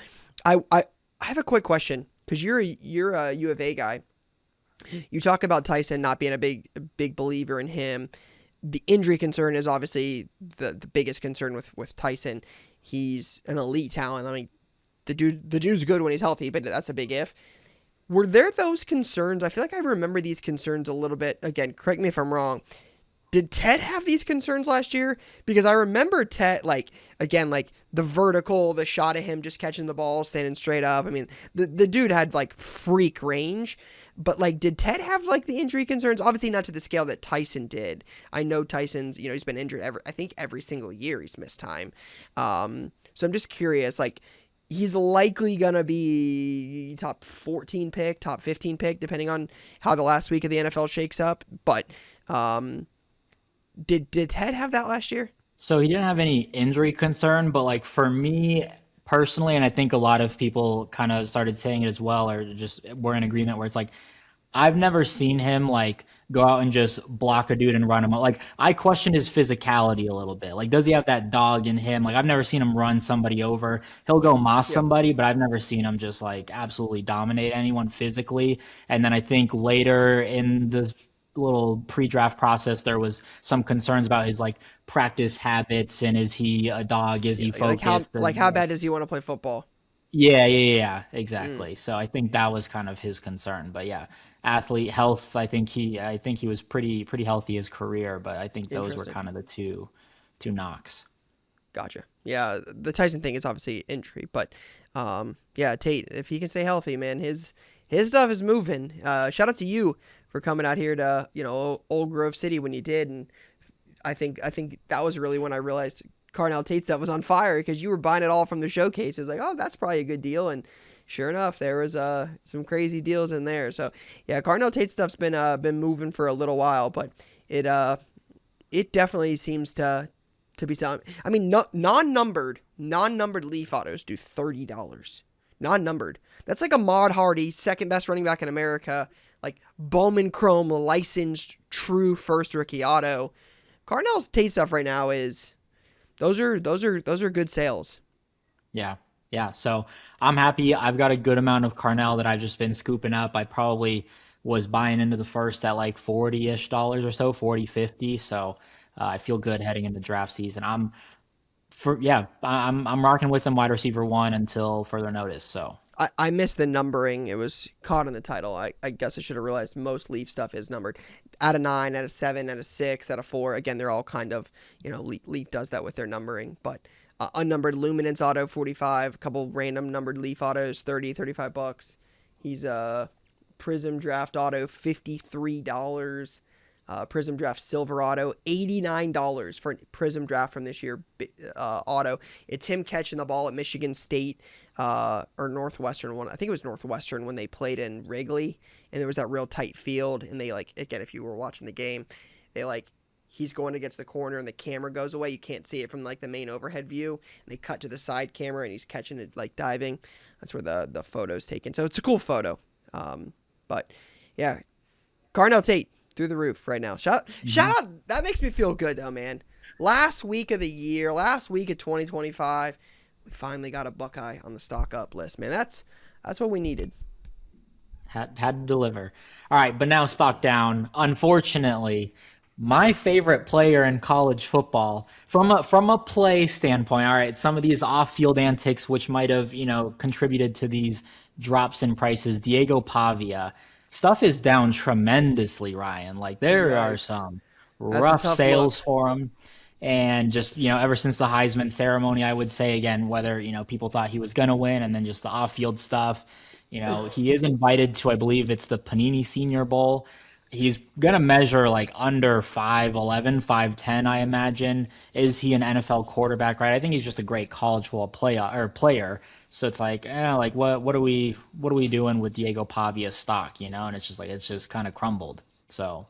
Speaker 1: I have a quick question because you're a U of A guy. You talk about Tyson not being a big believer in him. The injury concern is obviously the biggest concern with Tyson. He's an elite talent. I mean, the dude's good when he's healthy, but that's a big if. Were there those concerns? I feel like I remember these concerns a little bit. Again, correct me if I'm wrong. Did Ted have these concerns last year? Because I remember Ted, like the vertical, the shot of him just catching the ball, standing straight up. I mean, the dude had like freak range. But like, did Ted have like the injury concerns? Obviously not to the scale that Tyson did. I know Tyson's, he's been injured every single year he's missed time. So I'm just curious, like, he's likely going to be top 14 pick, top 15 pick, depending on how the last week of the NFL shakes up. But did Ted have that last year?
Speaker 2: So he didn't have any injury concern, but like for me personally, and I think a lot of people kind of started saying it as well, or just we're in agreement where it's like, I've never seen him like go out and just block a dude and run him. Like I question his physicality a little bit. Like, does he have that dog in him? Like I've never seen him run somebody over. He'll go moss somebody, but I've never seen him just like absolutely dominate anyone physically. And then I think later in the little pre-draft process, there was some concerns about his like practice habits and is he a dog? Is he focused?
Speaker 1: How bad does he want to play football?
Speaker 2: Yeah, exactly. So I think that was kind of his concern. But yeah, athlete health. I think he was pretty healthy his career. But I think those were kind of the two knocks.
Speaker 1: Gotcha. Yeah, the Tyson thing is obviously injury, but yeah, Tate, if he can stay healthy, man, his stuff is moving. Shout out to you for coming out here to Old Grove City when you did, and I think that was really when I realized Carnell Tate stuff was on fire because you were buying it all from the showcase. It was like, oh, that's probably a good deal, and sure enough, there was some crazy deals in there. So yeah, Carnell Tate stuff's been moving for a little while, but it definitely seems to be selling. I mean, non-numbered Leaf autos do $30. Non-numbered. That's like a Maud Hardy, second best running back in America, like Bowman Chrome licensed true first rookie auto. Carnell Tate stuff right now is those are good sales.
Speaker 2: Yeah. So I'm happy. I've got a good amount of Carnell that I've just been scooping up. I probably was buying into the first at like $40-ish or so, 40, 50. So I feel good heading into draft season. I'm rocking with them wide receiver 1 until further notice. So
Speaker 1: I missed the numbering. It was caught in the title. I guess I should have realized most Leaf stuff is numbered out of 9, out of 7, out of 6, out of 4. Again, they're all kind of, Leaf does that with their numbering, but unnumbered Luminance auto 45, a couple random numbered Leaf autos $35. He's a Prism Draft auto $53. Prism Draft Silver Auto, $89 for Prism Draft from this year auto. It's him catching the ball at Michigan State or Northwestern one. I think it was Northwestern when they played in Wrigley, and there was that real tight field. And they again, if you were watching the game, he's going against the corner and the camera goes away. You can't see it from the main overhead view. And they cut to the side camera and he's catching it diving. That's where the photo's taken. So it's a cool photo. But yeah, Carnell Tate. Through the roof right now. Shout out. That makes me feel good though, man. Last week of the year, last week of 2025, we finally got a Buckeye on the stock up list, man. That's what we needed.
Speaker 2: Had to deliver. All right, but now stock down. Unfortunately, my favorite player in college football, from a play standpoint, all right, some of these off-field antics which might have, contributed to these drops in prices, Diego Pavia. Stuff is down tremendously, Ryan. There are some rough sales for him. And just, ever since the Heisman ceremony, I would say, again, whether, people thought he was going to win and then just the off-field stuff, he is invited to, I believe it's the Panini Senior Bowl. he's gonna measure like under 5'11", 5'10", I imagine. Is he an NFL quarterback, right? I think he's just a great college football player. So it's like, like what are we doing with Diego Pavia's stock, you know? And it's just kind of crumbled. So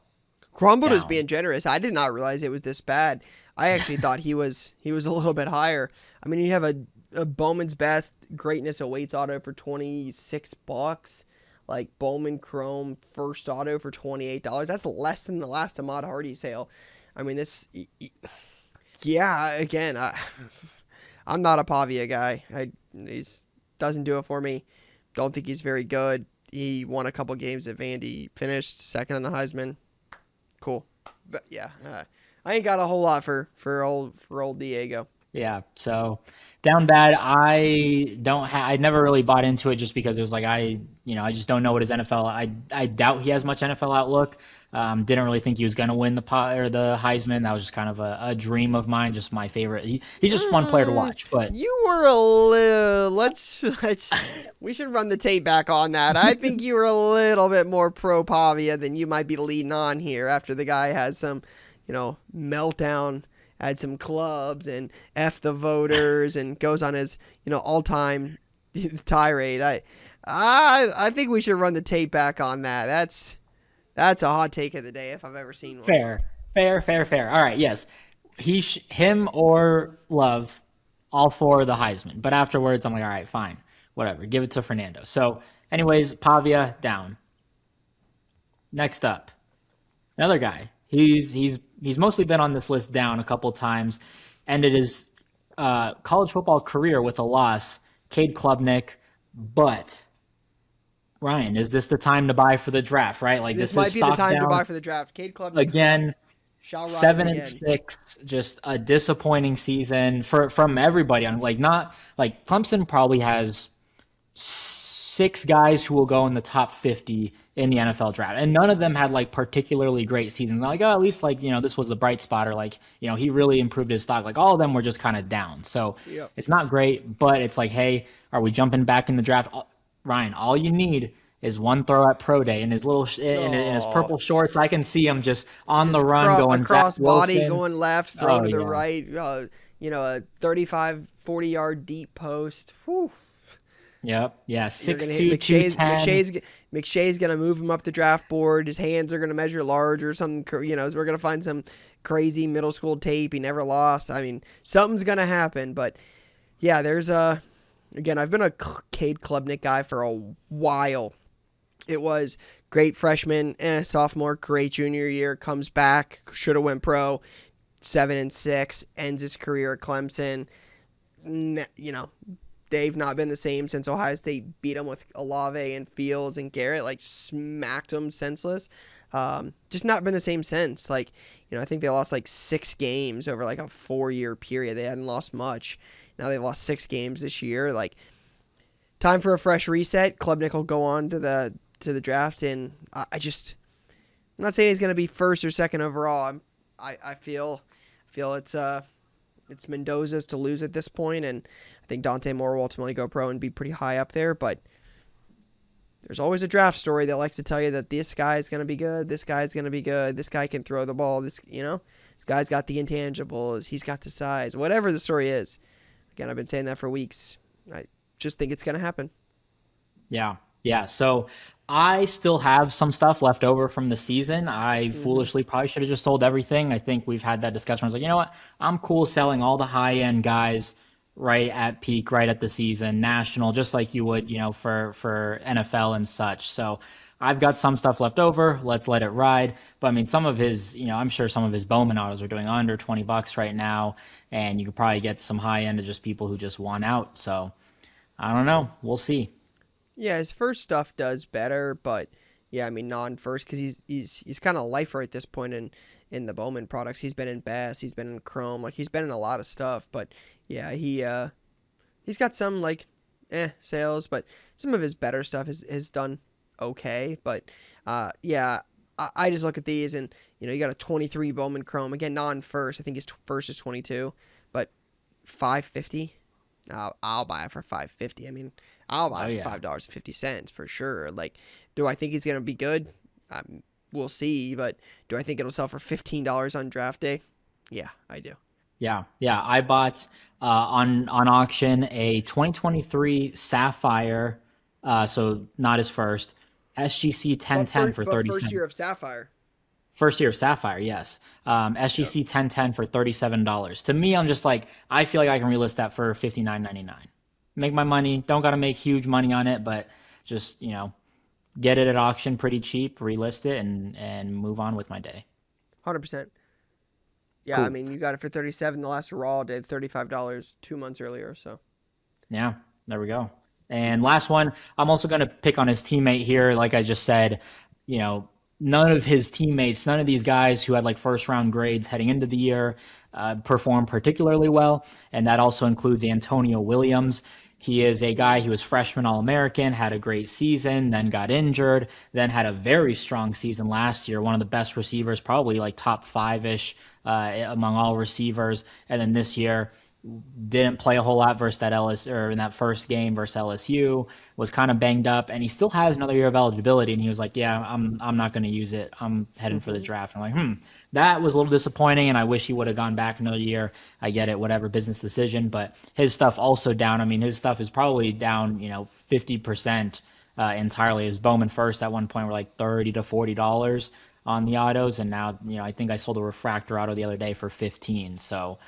Speaker 1: Crumbled is
Speaker 2: down.
Speaker 1: being generous. I did not realize it was this bad. I actually thought he was a little bit higher. I mean, you have a Bowman's Best Greatness Awaits auto for $26, like Bowman Chrome first auto for $28. That's less than the last Ahmad Hardy sale. I mean, yeah. Again, I'm not a Pavia guy. He doesn't do it for me. Don't think he's very good. He won a couple games at Vandy, finished second on the Heisman. Cool, but yeah, I ain't got a whole lot for old Diego.
Speaker 2: Yeah, so down bad. I never really bought into it just because it was like I just don't know what his NFL. I doubt he has much NFL outlook. Didn't really think he was gonna win the Heisman. That was just kind of a dream of mine. Just my favorite. He's just a fun player to watch. But
Speaker 1: You were a little. We should run the tape back on that. I think you were a little bit more pro Pavia than you might be leading on here after the guy has some, meltdown, had some clubs and F the voters and goes on his, all-time tirade. I think we should run the tape back on that. That's a hot take of the day if I've ever seen one.
Speaker 2: fair. All right, yes, him or Love, all for the Heisman. But afterwards, I'm like, all right, fine, whatever, give it to Fernando. So, anyways, Pavia down. Next up, another guy. He's mostly been on this list down a couple times. Ended his college football career with a loss. Cade Klubnik, but Ryan, is this the time to buy for the draft? Right, like
Speaker 1: This
Speaker 2: this
Speaker 1: might
Speaker 2: is
Speaker 1: be the
Speaker 2: stock
Speaker 1: time to
Speaker 2: down
Speaker 1: buy for the draft. Cade Klubnik
Speaker 2: again.
Speaker 1: shall rise
Speaker 2: 7-6, just a disappointing season from everybody. On like not like Clemson probably has 6 guys who will go in the top 50 in the NFL draft, and none of them had like particularly great seasons. Like, oh, at least like this was the bright spot, or like he really improved his stock. Like all of them were just kind of down. So
Speaker 1: Yep.
Speaker 2: it's not great, but it's like, hey, are we jumping back in the draft? Ryan, all you need is one throw at pro day in his in his purple shorts. I can see him just on the run going
Speaker 1: across
Speaker 2: Zach
Speaker 1: body,
Speaker 2: Wilson.
Speaker 1: going left, throw to the
Speaker 2: Yeah.
Speaker 1: right. A 35, 40-yard deep post. Whew.
Speaker 2: Yep. Yeah.
Speaker 1: You're gonna
Speaker 2: 6'2",
Speaker 1: hit
Speaker 2: 210.
Speaker 1: McShay's gonna move him up the draft board. His hands are gonna measure large or something. We're gonna find some crazy middle school tape he never lost. I mean, something's gonna happen. But yeah, there's again, I've been a Cade Klubnik guy for a while. It was great freshman, sophomore, great junior year, comes back, should have went pro, 7-6, ends his career at Clemson. They've not been the same since Ohio State beat them with Olave and Fields and Garrett, like smacked them senseless. Just not been the same since. Like, I think they lost like 6 games over like a 4-year period. They hadn't lost much. Now they've lost 6 games this year. Like, time for a fresh reset. Klubnik will go on to the draft, and I'm not saying he's going to be first or second overall. I feel it's Mendoza's to lose at this point, and I think Dante Moore will ultimately go pro and be pretty high up there. But there's always a draft story that likes to tell you that this guy is going to be good, this guy's going to be good, this guy can throw the ball, this guy's got the intangibles, he's got the size, whatever the story is. Again, I've been saying that for weeks. I just think it's going to happen.
Speaker 2: Yeah. So I still have some stuff left over from the season. I foolishly probably should have just sold everything. I think we've had that discussion. I was like, you know what? I'm cool selling all the high-end guys right at peak, right at the season, national, just like you would, for NFL and such. So I've got some stuff left over. Let's let it ride. But I mean, some of his, I'm sure some of his Bowman autos are doing under $20 right now. And you could probably get some high-end of just people who just want out. So I don't know. We'll see.
Speaker 1: Yeah, his first stuff does better, but yeah, I mean non-first because he's kind of a lifer at this point in the Bowman products. He's been in Bass, he's been in Chrome, like he's been in a lot of stuff. But yeah, he's got some like sales, but some of his better stuff has done okay. But yeah, I just look at these and you got a 23 Bowman Chrome, again non-first. I think his first is 22, but $550. I'll buy it for $550. I mean, I'll buy it for $5.50 for sure. Like, do I think he's gonna be good? we'll see. But do I think it'll sell for $15 on draft day? Yeah, I do.
Speaker 2: Yeah, yeah. I bought on auction a 2023 Sapphire, so not his first SGC
Speaker 1: But
Speaker 2: 1010
Speaker 1: first,
Speaker 2: for
Speaker 1: but first
Speaker 2: 37.
Speaker 1: year of Sapphire.
Speaker 2: First year of Sapphire, yes.
Speaker 1: Yep.
Speaker 2: SGC 1010 for $37. To me, I'm just like, I feel like I can relist that for $59.99. Make my money. Don't got to make huge money on it, but just, get it at auction pretty cheap, relist it, and move on with my day.
Speaker 1: 100%. Yeah, I
Speaker 2: Cool.
Speaker 1: mean, you got it for 37. The last Raw did $35 2 months earlier. So
Speaker 2: Yeah, there we go. And last one, I'm also going to pick on his teammate here. Like I just said, you know, none of his teammates, none of these guys who had like first round grades heading into the year performed particularly well. And that also includes Antonio Williams. He is a guy, he was freshman All American, had a great season, then got injured, then had a very strong season last year, one of the best receivers, probably like top five ish among all receivers. And then this year, didn't play a whole lot versus that or in that first game versus LSU, was kind of banged up, and he still has another year of eligibility. And he was like, "Yeah, I'm not going to use it. I'm heading for the draft." And I'm like, that was a little disappointing, and I wish he would have gone back another year. I get it, whatever, business decision, but his stuff also down. I mean, his stuff is probably down, 50% entirely. His Bowman first at one point were like $30 to $40 on the autos, and now I think I sold a refractor auto the other day for 15. So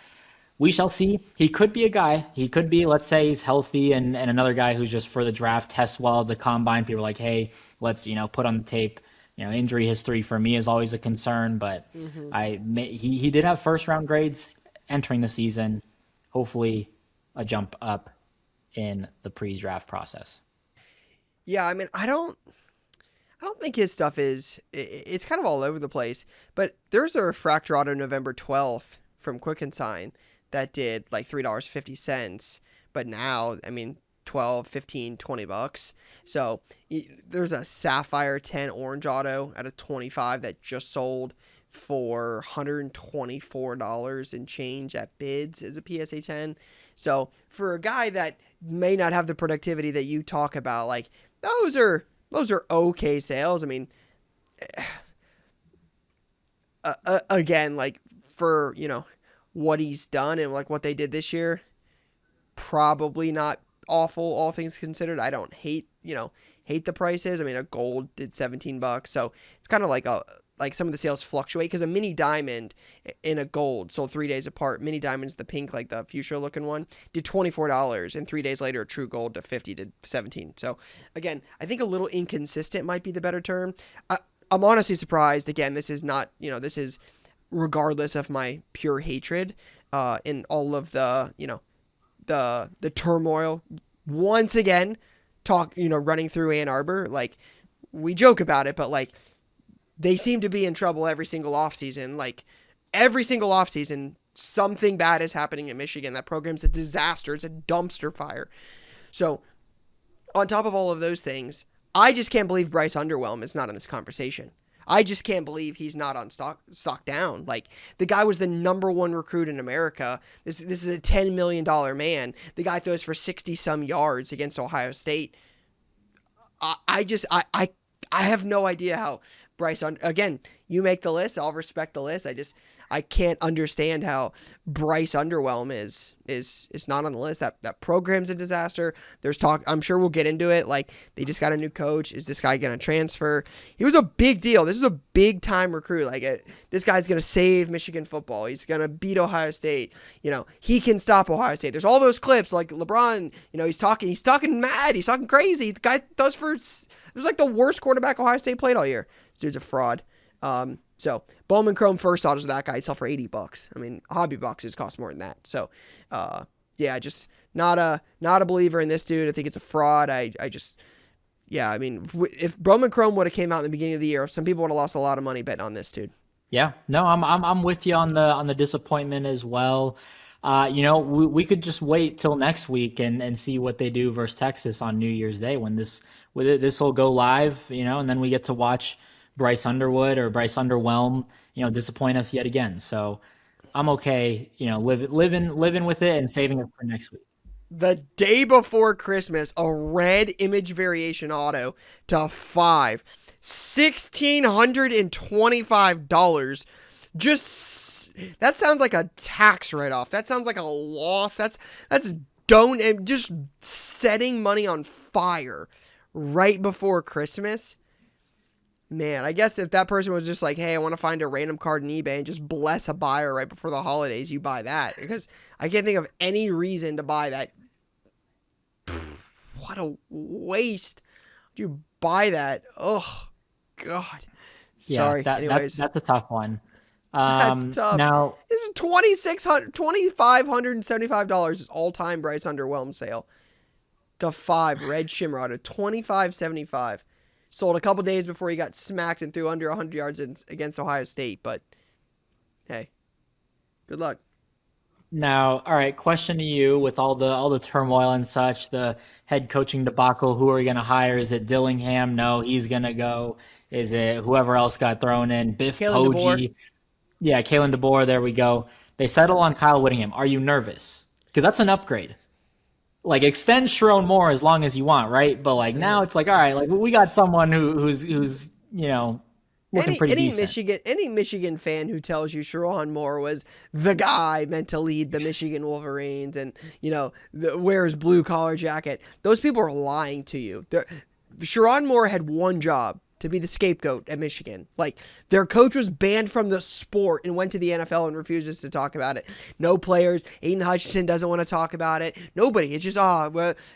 Speaker 2: we shall see. He could be a guy. He could be, let's say he's healthy and another guy who's just for the draft, test well at the combine. People are like, hey, let's, put on the tape. Injury history for me is always a concern, but he did have first round grades entering the season. Hopefully a jump up in the pre-draft process.
Speaker 1: yeah, I mean, I don't think his stuff it's kind of all over the place. But there's a refractor auto November 12th from Quick and Sign that did like $3.50, but now, I mean, 12, 15, $20. So there's a Sapphire 10 orange auto at a 25 that just sold for $124 and change at bids as a PSA 10. So for a guy that may not have the productivity that you talk about, like those are okay sales. I mean, again, like for, what he's done and like what they did this year, probably not awful, all things considered. I don't hate the prices. I mean, a gold did $17, so it's kind of like some of the sales fluctuate because a mini diamond in a gold sold 3 days apart. Mini diamond's the pink, like the fuchsia looking one, did $24, and 3 days later a true gold to 50 did 17. So again, I think a little inconsistent might be the better term. I'm honestly surprised. Again, this is not, this is regardless of my pure hatred in all of the, the turmoil. Once again, running through Ann Arbor, like we joke about it, but like they seem to be in trouble every single offseason. Like every single offseason, something bad is happening in Michigan. That program's a disaster. It's a dumpster fire. So on top of all of those things, I just can't believe Bryce Underwhelm is not in this conversation. I just can't believe he's not on stock down. Like the guy was the number one recruit in America. This is a $10 million man. The guy throws for 60 some yards against Ohio State. I have no idea how Bryce, again, you make the list. I'll respect the list. I can't understand how Bryce Underwhelm is not on the list. That program's a disaster. There's talk. I'm sure we'll get into it. Like they just got a new coach. Is this guy going to transfer? He was a big deal. This is a big time recruit. Like this guy's going to save Michigan football. He's going to beat Ohio State. He can stop Ohio State. There's all those clips like LeBron, he's talking mad. He's talking crazy. The guy it was like the worst quarterback Ohio State played all year. This dude's a fraud. So Bowman Chrome first autos of that guy sell for $80. I mean, hobby boxes cost more than that. So, yeah, just not a believer in this dude. I think it's a fraud. I mean, if Bowman Chrome would have came out in the beginning of the year, some people would have lost a lot of money betting on this dude.
Speaker 2: Yeah, no, I'm with you on the disappointment as well. We could just wait till next week and see what they do versus Texas on New Year's Day when this will go live, and then we get to watch Bryce Underwood or Bryce Underwhelm, disappoint us yet again. So I'm okay, living with it and saving it for next week.
Speaker 1: the day before Christmas, a red image variation auto to 5. $1,625. Just, that sounds like a tax write-off. That sounds like a loss. That's just setting money on fire right before Christmas. Man, I guess if that person was just like, hey, I want to find a random card on eBay and just bless a buyer right before the holidays, you buy that. Because I can't think of any reason to buy that. What a waste. You buy that. Oh, God. Sorry. Anyways.
Speaker 2: That's a tough one.
Speaker 1: That's tough.
Speaker 2: Now,
Speaker 1: this is $2,575 is all-time Bryce underwhelmed sale. The 5 red shimmer auto, $2,575. Sold a couple days before he got smacked and threw under 100 yards against Ohio State. But, hey, good luck.
Speaker 2: Now, all right, question to you with all the turmoil and such, the head coaching debacle, who are you going to hire? Is it Dillingham? No, he's going to go. Is it whoever else got thrown in? Biff Poggi. Yeah, Kalen DeBoer, there we go. They settle on Kyle Whittingham. Are you nervous? Because that's an upgrade. Like, extend Sharon Moore as long as you want, right? But, like, now it's like, all right, like, we got someone who's looking pretty decent.
Speaker 1: Any Michigan fan who tells you Sharon Moore was the guy meant to lead the Michigan Wolverines and, wears blue-collar jacket, those people are lying to you. Sharon Moore had one job, to be the scapegoat at Michigan. Like, their coach was banned from the sport and went to the NFL and refuses to talk about it. No players. Aiden Hutchinson doesn't want to talk about it. Nobody. It's just,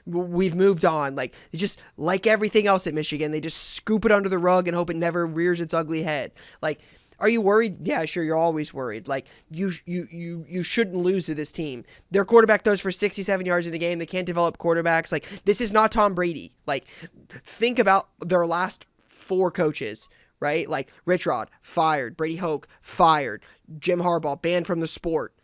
Speaker 1: we've moved on. Like, it's just like everything else at Michigan. They just scoop it under the rug and hope it never rears its ugly head. Like, are you worried? Yeah, sure, you're always worried. Like, you shouldn't lose to this team. Their quarterback throws for 67 yards in a game. They can't develop quarterbacks. Like, this is not Tom Brady. Like, think about their last 4 coaches, right? Like, Rich Rod, fired. Brady Hoke, fired. Jim Harbaugh, banned from the sport.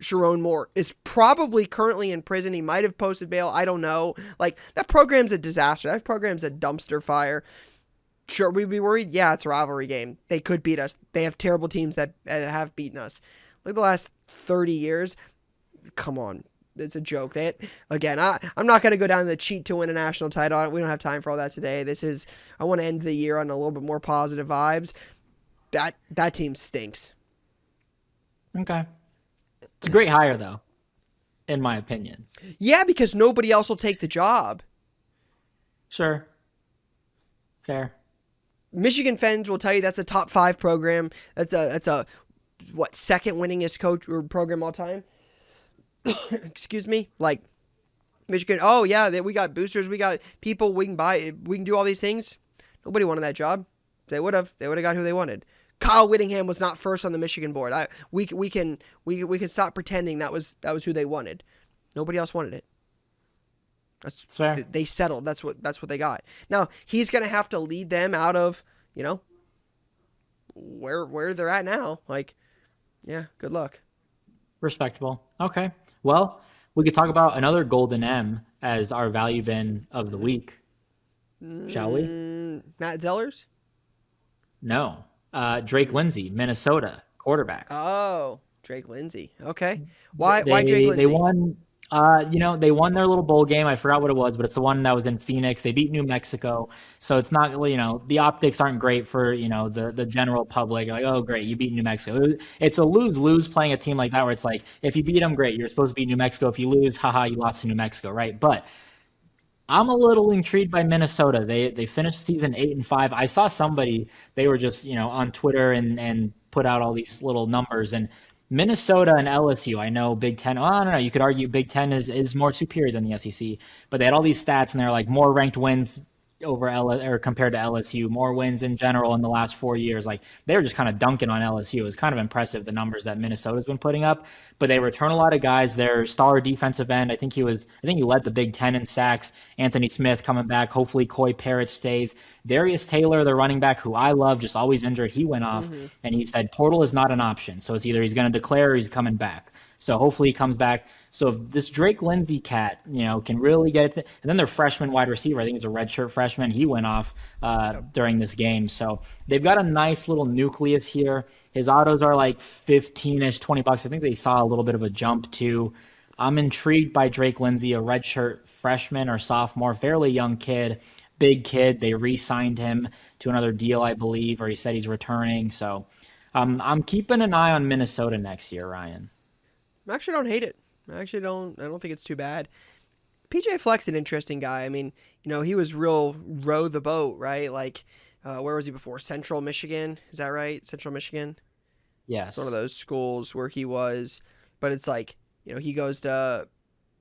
Speaker 1: Sharon Moore is probably currently in prison. He might have posted bail. I don't know. Like, that program's a disaster. That program's a dumpster fire. Sure, we'd be worried. Yeah, it's a rivalry game. They could beat us. They have terrible teams that have beaten us. Like the last 30 years. Come on. It's a joke. Again, I'm not going to go down the cheat to win a national title. We don't have time for all that today. I want to end the year on a little bit more positive vibes. That team stinks.
Speaker 2: Okay. It's a great hire, though, in my opinion.
Speaker 1: Yeah, because nobody else will take the job.
Speaker 2: Sure. Fair.
Speaker 1: Michigan fans will tell you that's a top 5 program. That's a second winningest coach or program all time. Excuse me. Like, Michigan, oh yeah, we got boosters, we got people we can buy, we can do all these things. Nobody wanted that job. They would have got who they wanted. Kyle Whittingham was not first on the Michigan board. We can stop pretending that was who they wanted. Nobody else wanted it. That's fair. They settled. That's what they got. Now he's gonna have to lead them out of where they're at now. Like, yeah, good luck.
Speaker 2: Respectable. Okay. Well, we could talk about another Golden M as our value bin of the week. Shall we?
Speaker 1: Matt Zellers?
Speaker 2: No. Drake Lindsey, Minnesota, quarterback.
Speaker 1: Oh, Drake Lindsey. Okay. Why Drake Lindsey?
Speaker 2: They won. They won their little bowl game. I forgot what it was, but it's the one that was in Phoenix. They beat New Mexico. So it's not, the optics aren't great for, the general public. Like, oh, great, you beat New Mexico. It's a lose-lose playing a team like that where it's like, if you beat them, great. You're supposed to beat New Mexico. If you lose, haha, you lost to New Mexico, right? But I'm a little intrigued by Minnesota. They finished season 8-5. I saw somebody, they were just, on Twitter and put out all these little numbers, and Minnesota and LSU, I know Big Ten, I don't know, you could argue Big Ten is more superior than the SEC, but they had all these stats, and they're like more ranked wins over compared to LSU, more wins in general in the last 4 years. Like, they were just kind of dunking on LSU. It was kind of impressive, the numbers that Minnesota's been putting up, but they return a lot of guys. Their star defensive end, I think he led the Big Ten in sacks. Anthony Smith coming back. Hopefully Coy Parrott stays. Darius Taylor, the running back who I love, just always injured. He went off, and he said portal is not an option. So it's either he's going to declare or he's coming back. So hopefully he comes back. So if this Drake Lindsey cat, can really get it. And then their freshman wide receiver, I think he's a redshirt freshman. He went off during this game. So they've got a nice little nucleus here. His autos are like $15-ish, $20. I think they saw a little bit of a jump too. I'm intrigued by Drake Lindsay, a redshirt freshman or sophomore, fairly young kid, big kid. They re-signed him to another deal, I believe, or he said he's returning. So I'm keeping an eye on Minnesota next year, Ryan.
Speaker 1: I actually don't hate it. I don't think it's too bad. PJ Fleck's an interesting guy. I mean, he was real row the boat, right? Like, where was he before? Central Michigan, is that right? Central Michigan. It's one of
Speaker 2: Yes.
Speaker 1: those schools where he was, but it's like, he goes to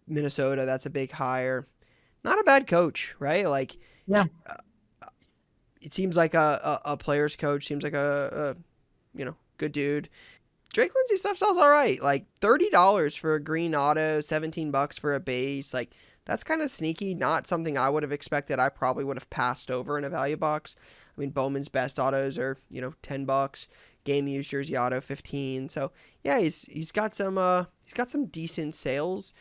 Speaker 1: Minnesota. That's a big hire. Not a bad coach, right? Like,
Speaker 2: Yeah.
Speaker 1: it seems like a player's coach. Seems like good dude. Drake Lindsay stuff sells all right. Like $30 for a green auto, $17 for a base. Like that's kind of sneaky. Not something I would have expected. I probably would have passed over in a value box. I mean, Bowman's best autos are $10. Game used jersey auto 15. So yeah, he's got some decent sales.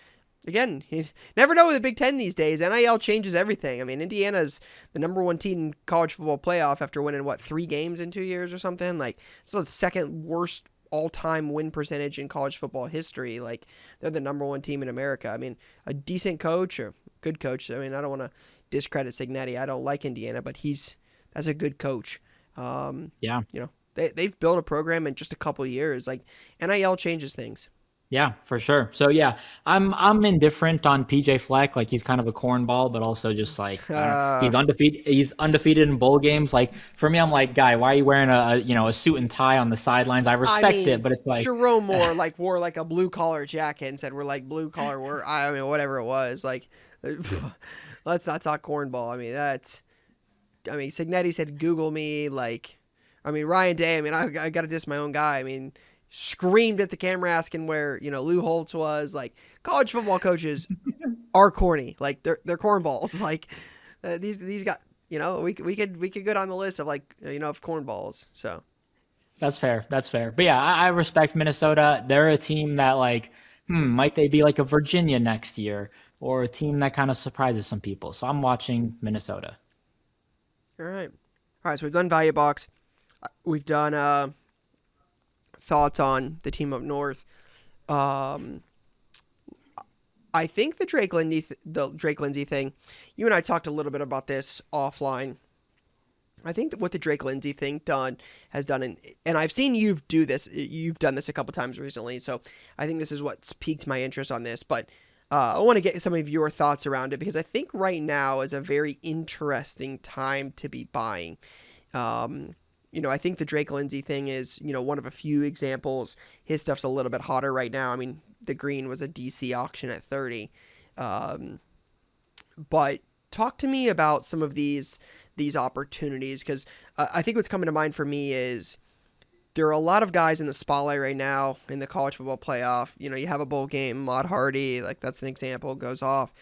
Speaker 1: Again, you never know with the Big Ten these days. NIL changes everything. I mean, Indiana's the number one team in college football playoff after winning, 3 games in 2 years or something? Like, it's the second worst all-time win percentage in college football history. Like, they're the number one team in America. I mean, a decent coach or good coach. I mean, I don't want to discredit Signetti. I don't like Indiana, but that's a good coach.
Speaker 2: Yeah.
Speaker 1: They've built a program in just a couple of years. Like, NIL changes things.
Speaker 2: Yeah, for sure. So yeah, I'm indifferent on PJ Fleck. Like he's kind of a cornball, but also just like I don't know. He's undefeated. He's undefeated in bowl games. Like for me, I'm like, guy, why are you wearing a suit and tie on the sidelines? I
Speaker 1: I
Speaker 2: respect
Speaker 1: mean,
Speaker 2: it, but it's like
Speaker 1: Jerome Moore wore like a blue collar jacket and said we're like blue collar. I mean, whatever it was. Like, let's not talk cornball. I mean, Signetti said Google me. Like, I mean, Ryan Day. I mean, I got to diss my own guy. I mean, screamed at the camera asking where Lou Holtz was. Like, college football coaches are corny. Like they're cornballs. Like these guys. We could go down the list of of cornballs. So
Speaker 2: that's fair. That's fair. But yeah, I respect Minnesota. They're a team that might they be like a Virginia next year or a team that kind of surprises some people. So I'm watching Minnesota.
Speaker 1: all right. So we've done value box. We've done thoughts on the team up north. I think the Drake Lindsay thing. You and I talked a little bit about this offline. I think that what the Drake Lindsay thing has done, and I've seen you do this. You've done this a couple times recently, so I think this is what's piqued my interest on this. But I want to get some of your thoughts around it because I think right now is a very interesting time to be buying. I think the Drake Lindsay thing is, one of a few examples. His stuff's a little bit hotter right now. I mean, the green was a DC auction at 30. But talk to me about some of these opportunities because I think what's coming to mind for me is there are a lot of guys in the spotlight right now in the college football playoff. You have a bowl game, Maud Hardy, like that's an example, goes off.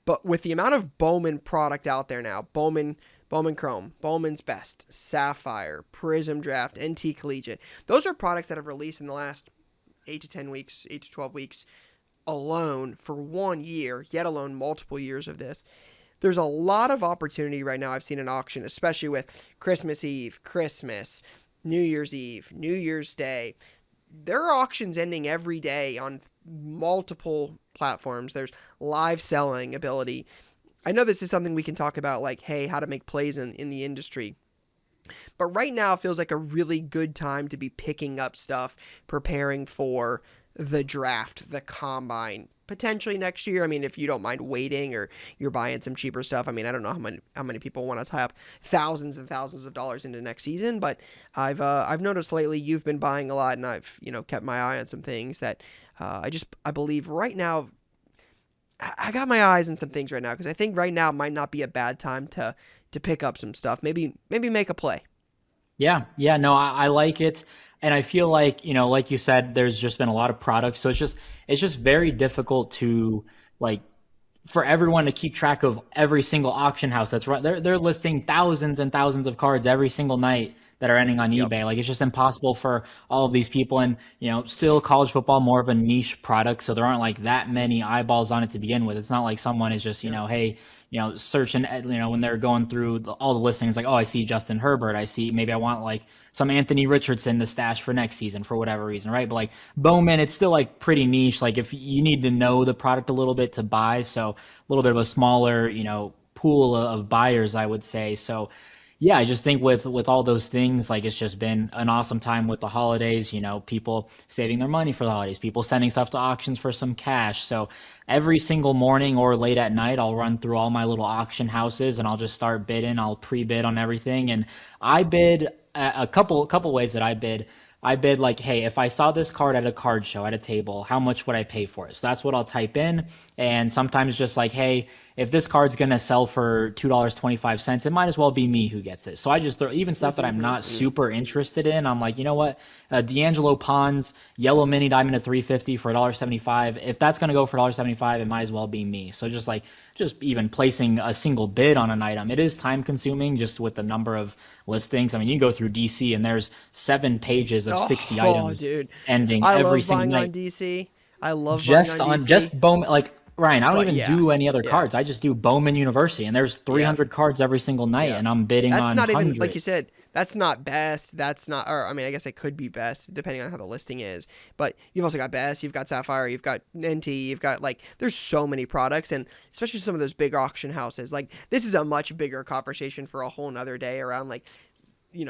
Speaker 1: But with the amount of Bowman product out there now, Bowman Chrome, Bowman's Best, Sapphire, Prism Draft, NT Collegiate. Those are products that have released in the last 8 to 10 weeks, 8 to 12 weeks alone for 1 year, yet alone multiple years of this. There's a lot of opportunity right now I've seen in auction, especially with Christmas Eve, Christmas, New Year's Eve, New Year's Day. There are auctions ending every day on multiple platforms. There's live selling ability. I know this is something we can talk about, like, hey, how to make plays in the industry. But right now it feels like a really good time to be picking up stuff, preparing for the draft, the combine, potentially next year. I mean, if you don't mind waiting or you're buying some cheaper stuff. I mean, I don't know how many people want to tie up thousands and thousands of dollars into next season, but I've noticed lately you've been buying a lot, and I've kept my eye on some things that I believe right now. I got my eyes on some things right now because I think right now might not be a bad time to pick up some stuff. Maybe make a play.
Speaker 2: Yeah, no, I like it. And I feel like, like you said, there's just been a lot of products. So it's just very difficult to for everyone to keep track of every single auction house that's right. They're listing thousands and thousands of cards every single night that are ending on
Speaker 1: Yep.
Speaker 2: eBay. Like, it's just impossible for all of these people. And, still college football, more of a niche product. So there aren't like that many eyeballs on it to begin with. It's not like someone is just,
Speaker 1: Yep.
Speaker 2: hey, searching, when they're going through all the listings, like, oh, I see Justin Herbert. I see, maybe I want like some Anthony Richardson to stash for next season for whatever reason, right? But like Bowman, it's still like pretty niche. Like, if you need to know the product a little bit to buy, so a little bit of a smaller, pool of buyers, I would say. So yeah, I just think with all those things, like, it's just been an awesome time with the holidays, people saving their money for the holidays, people sending stuff to auctions for some cash. So every single morning or late at night, I'll run through all my little auction houses and I'll just start bidding. I'll pre-bid on everything. And I bid a couple ways that I bid. I bid like, hey, if I saw this card at a card show at a table, how much would I pay for it? So that's what I'll type in. And sometimes just like, hey, if this card's going to sell for $2.25, it might as well be me who gets it. So I just throw even stuff that I'm not super interested in. I'm like, you know what? D'Angelo Pons, yellow mini diamond at 350 for $1.75. If that's going to go for $1.75, it might as well be me. So just even placing a single bid on an item, it is time consuming just with the number of listings. I mean, you go through DC and there's 7 pages of 60 items
Speaker 1: dude.
Speaker 2: ending
Speaker 1: I
Speaker 2: every
Speaker 1: love
Speaker 2: single
Speaker 1: buying
Speaker 2: night.
Speaker 1: on DC. I love
Speaker 2: Just
Speaker 1: buying on
Speaker 2: on
Speaker 1: DC.
Speaker 2: just Bowman, like, Ryan, I don't even
Speaker 1: yeah,
Speaker 2: do any other
Speaker 1: yeah,
Speaker 2: cards. I just do Bowman University, and there's 300 cards every single night,
Speaker 1: yeah.
Speaker 2: and I'm bidding
Speaker 1: That's
Speaker 2: on
Speaker 1: not even,
Speaker 2: hundreds.
Speaker 1: like you said, that's not best. That's not, or I mean, I guess it could be best depending on how the listing is. But you've also got best, you've got Sapphire, you've got NT, you've got like, there's so many products, and especially some of those big auction houses. Like, this is a much bigger conversation for a whole nother day around like,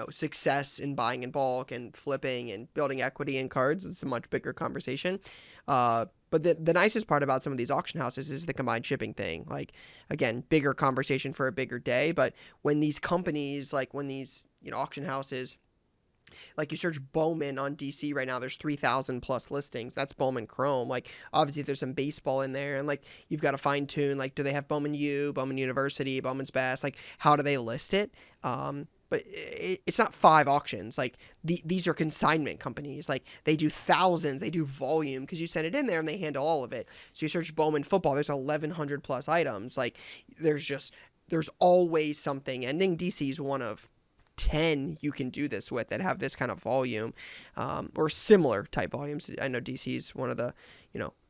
Speaker 1: success in buying in bulk and flipping and building equity in cards. It's a much bigger conversation. But the nicest part about some of these auction houses is the combined shipping thing. Like, again, bigger conversation for a bigger day. But when these companies, like when these, auction houses, like you search Bowman on DC right now, there's 3,000 plus listings. That's Bowman Chrome. Like, obviously there's some baseball in there, and like you've got to fine tune. Like, do they have Bowman U, Bowman University, Bowman's Best? Like, how do they list it? But it's not 5 auctions. Like, these are consignment companies. Like, they do thousands. They do volume because you send it in there and they handle all of it. So you search Bowman football, there's 1,100 plus items. Like, there's always something. Ending DC is one of 10 you can do this with that have this kind of volume, or similar type volumes. I know DC is one of the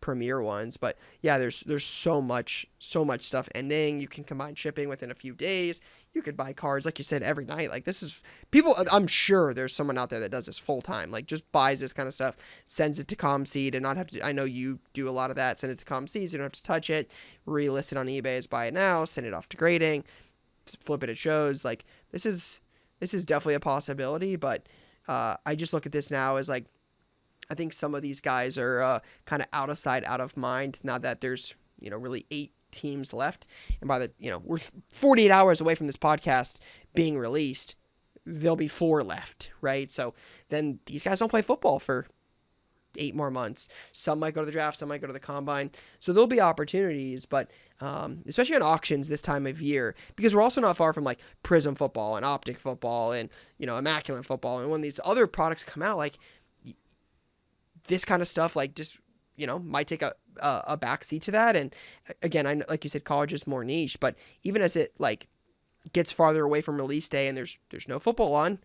Speaker 1: premier ones, but yeah, there's so much stuff ending. You can combine shipping within a few days. You could buy cards, like you said, every night. Like, this is people. I'm sure there's someone out there that does this full time. Like, just buys this kind of stuff, sends it to ComSeed, and not have to. I know you do a lot of that. Send it to ComSeed. So you don't have to touch it. Relist it on eBay as buy it now. Send it off to grading. Flip it at shows. Like, this is definitely a possibility. But I just look at this now as like, I think some of these guys are kind of out of sight, out of mind. Now that there's really 8 teams left, and by the we're 48 hours away from this podcast being released, there'll be 4 left, right? So then these guys don't play football for 8 more months. Some might go to the draft, some might go to the combine. So there'll be opportunities, but especially on auctions this time of year, because we're also not far from like Prism football and Optic football and Immaculate football, and when these other products come out, like this kind of stuff, like, just might take a backseat to that. And again, I like you said, college is more niche, but even as it like gets farther away from release day and there's no football on,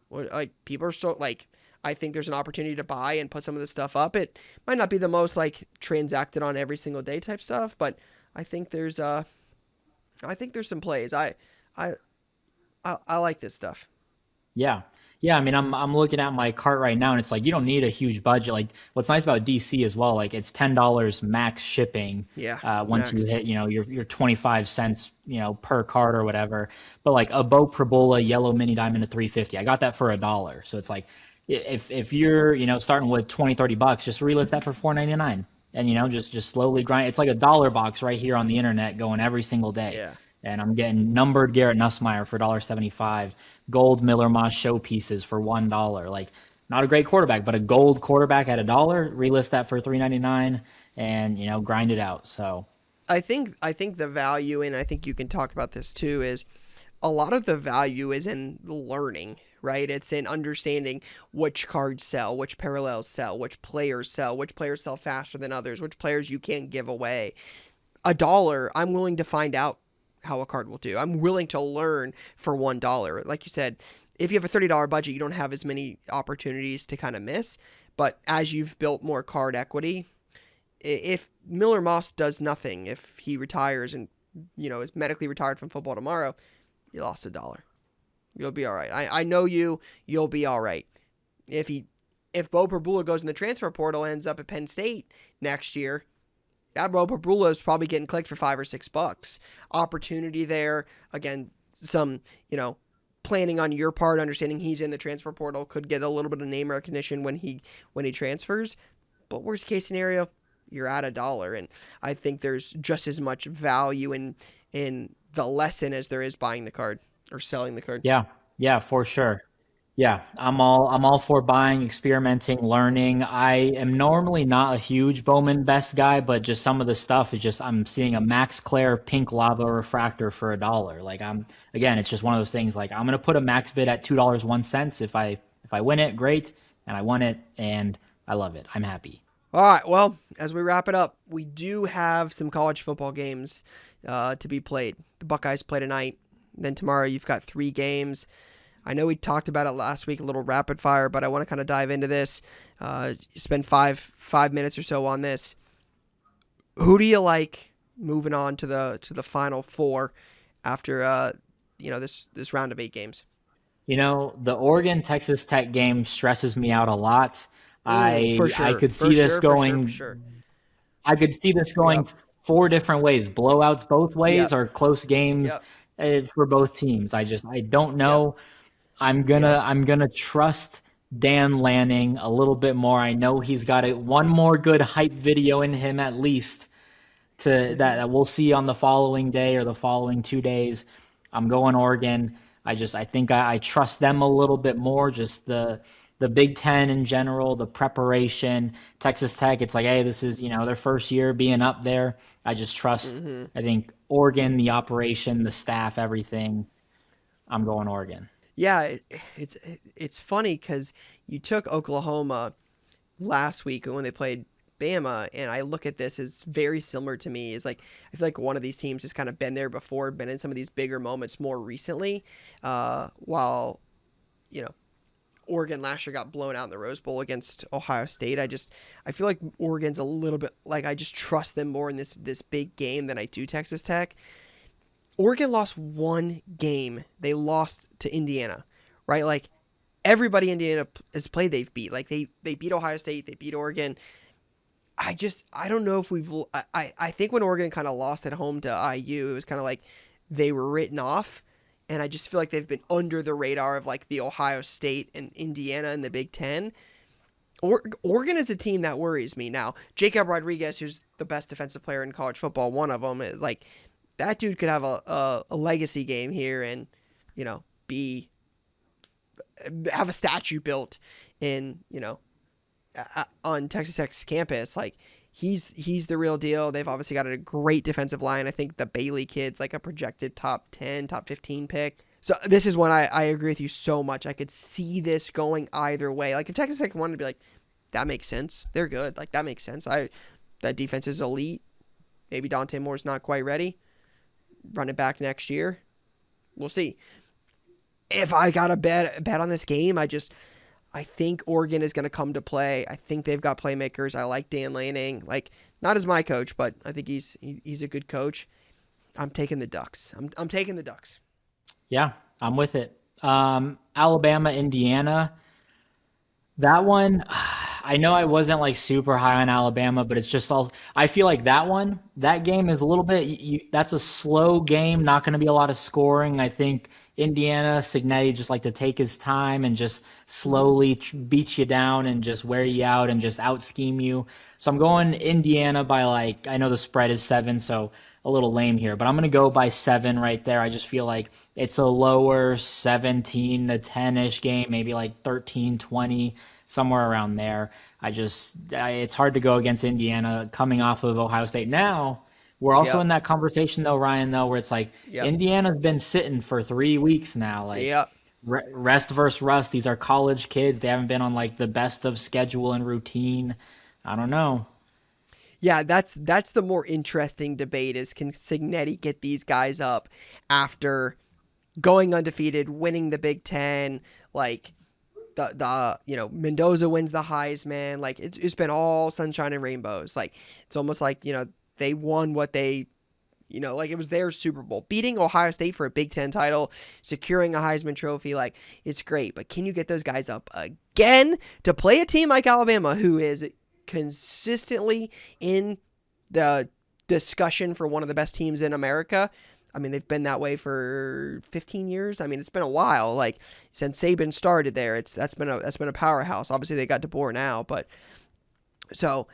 Speaker 1: like, people are still like, I think there's an opportunity to buy and put some of this stuff up. It might not be the most like transacted on every single day type stuff, but I think there's some plays. I like this stuff.
Speaker 2: Yeah. Yeah, I mean, I'm looking at my cart right now, and it's like, you don't need a huge budget. Like, what's nice about DC as well, like, it's $10 max shipping.
Speaker 1: Yeah.
Speaker 2: Once
Speaker 1: Next.
Speaker 2: you hit, your 25 cents, per cart or whatever. But like a Bo Parabola yellow mini diamond at 350, I got that for $1. So it's like, if you're starting with 20, $30, just relist that for $4.99, and just slowly grind. It's like a dollar box right here on the internet going every single day.
Speaker 1: Yeah.
Speaker 2: And I'm getting numbered Garrett Nussmeier for $1.75, gold Miller Moss showpieces for $1. Like, not a great quarterback, but a gold quarterback at $1. Relist that for $3.99, and grind it out. So
Speaker 1: I think the value, and I think you can talk about this too, is a lot of the value is in learning, right? It's in understanding which cards sell, which parallels sell, which players sell faster than others, which players you can't give away. $1, I'm willing to find out how a card will do. I'm willing to learn for $1. Like you said, if you have a $30 budget, you don't have as many opportunities to kind of miss. But as you've built more card equity, if Miller Moss does nothing, if he retires and is medically retired from football tomorrow, you lost $1. You'll be all right. I know you'll be all right. If Bo Perbula goes in the transfer portal, ends up at Penn State next year, that Bo Perbula is probably getting clicked for $5 or $6. Opportunity there. Again, some, planning on your part, understanding he's in the transfer portal, could get a little bit of name recognition when he transfers. But worst case scenario, you're at $1. And I think there's just as much value in the lesson as there is buying the card or selling the card.
Speaker 2: Yeah, for sure. Yeah, I'm all for buying, experimenting, learning. I am normally not a huge Bowman Best guy, but just some of the stuff is just I'm seeing a Max Clair pink lava refractor for $1. Like it's just one of those things. Like I'm gonna put a max bid at $2.01. If I win it, great, and I won it, and I love it. I'm happy.
Speaker 1: All right. Well, as we wrap it up, we do have some college football games to be played. The Buckeyes play tonight. Then tomorrow you've got 3 games. I know we talked about it last week, a little rapid fire, but I want to kind of dive into this. Spend five minutes or so on this. Who do you like moving on to the Final Four after this round of 8 games?
Speaker 2: The Oregon Texas Tech game stresses me out a lot.
Speaker 1: For sure.
Speaker 2: I could see this going.
Speaker 1: For sure.
Speaker 2: I could see this going 4 different ways: blowouts both ways, or close games for both teams. I don't know. Yep. I'm gonna trust Dan Lanning a little bit more. I know he's got one more good hype video in him at least that we'll see on the following day or the following 2 days. I'm going Oregon. I think I trust them a little bit more. Just the Big Ten in general, the preparation. Texas Tech, it's like, hey, this is their first year being up there. I just trust. I think Oregon, the operation, the staff, everything. I'm going Oregon.
Speaker 1: Yeah, it's funny because you took Oklahoma last week when they played Bama, and I look at this as very similar to me. It's like I feel like one of these teams has kind of been there before, been in some of these bigger moments more recently. While Oregon last year got blown out in the Rose Bowl against Ohio State. I feel like Oregon's a little bit like I just trust them more in this big game than I do Texas Tech. Oregon lost 1 game. They lost to Indiana, right? Like everybody Indiana has played, they've beat. Like they beat Ohio State, they beat Oregon. I don't know if I think when Oregon kind of lost at home to IU, it was kind of like they were written off. And I just feel like they've been under the radar of like the Ohio State and Indiana in the Big Ten. Oregon is a team that worries me. Now, Jacob Rodriguez, who's the best defensive player in college football, one of them, like that dude could have a legacy game here and, have a statue built in, on Texas Tech's campus. Like he's the real deal. They've obviously got a great defensive line. I think the Bailey kid's like a projected top 10, top 15 pick. So this is one I agree with you so much. I could see this going either way. Like if Texas Tech wanted to be like, that makes sense. They're good. Like that makes sense. That defense is elite. Maybe Dante Moore's not quite ready. Run it back next year. We'll see. If I got a bet on this game, I think Oregon is going to come to play. I think they've got playmakers. I like Dan Lanning. Like not as my coach, but I think he's a good coach. I'm taking the Ducks. I'm taking the Ducks.
Speaker 2: Yeah, I'm with it. Alabama, Indiana. That one, I know I wasn't like super high on Alabama, but it's just also, I feel like that game is a little bit, that's a slow game, not going to be a lot of scoring. I think Indiana, Signetti just like to take his time and just slowly beat you down and just wear you out and just out scheme you. So I'm going Indiana by like, I know the spread is 7, so a little lame here, but I'm going to go by 7 right there. I just feel like it's a lower 17 to 10-ish game, maybe like 13-20, somewhere around there. It's hard to go against Indiana coming off of Ohio State. Now, we're also in that conversation though, Ryan, where it's like Indiana's been sitting for 3 weeks now. Like rest versus rust. These are college kids. They haven't been on like the best of schedule and routine. I don't know.
Speaker 1: Yeah, that's the more interesting debate is can Cignetti get these guys up after going undefeated, winning the Big Ten, like the Mendoza wins the Heisman, like it's been all sunshine and rainbows. Like it's almost like they won what they like it was their Super Bowl, beating Ohio State for a Big Ten title, securing a Heisman Trophy. Like it's great, but can you get those guys up again to play a team like Alabama, who is consistently in the discussion for one of the best teams in America? I mean, they've been that way for 15 years. I mean, it's been a while. Like since Saban started there, that's been a powerhouse. Obviously, they got DeBoer now, but so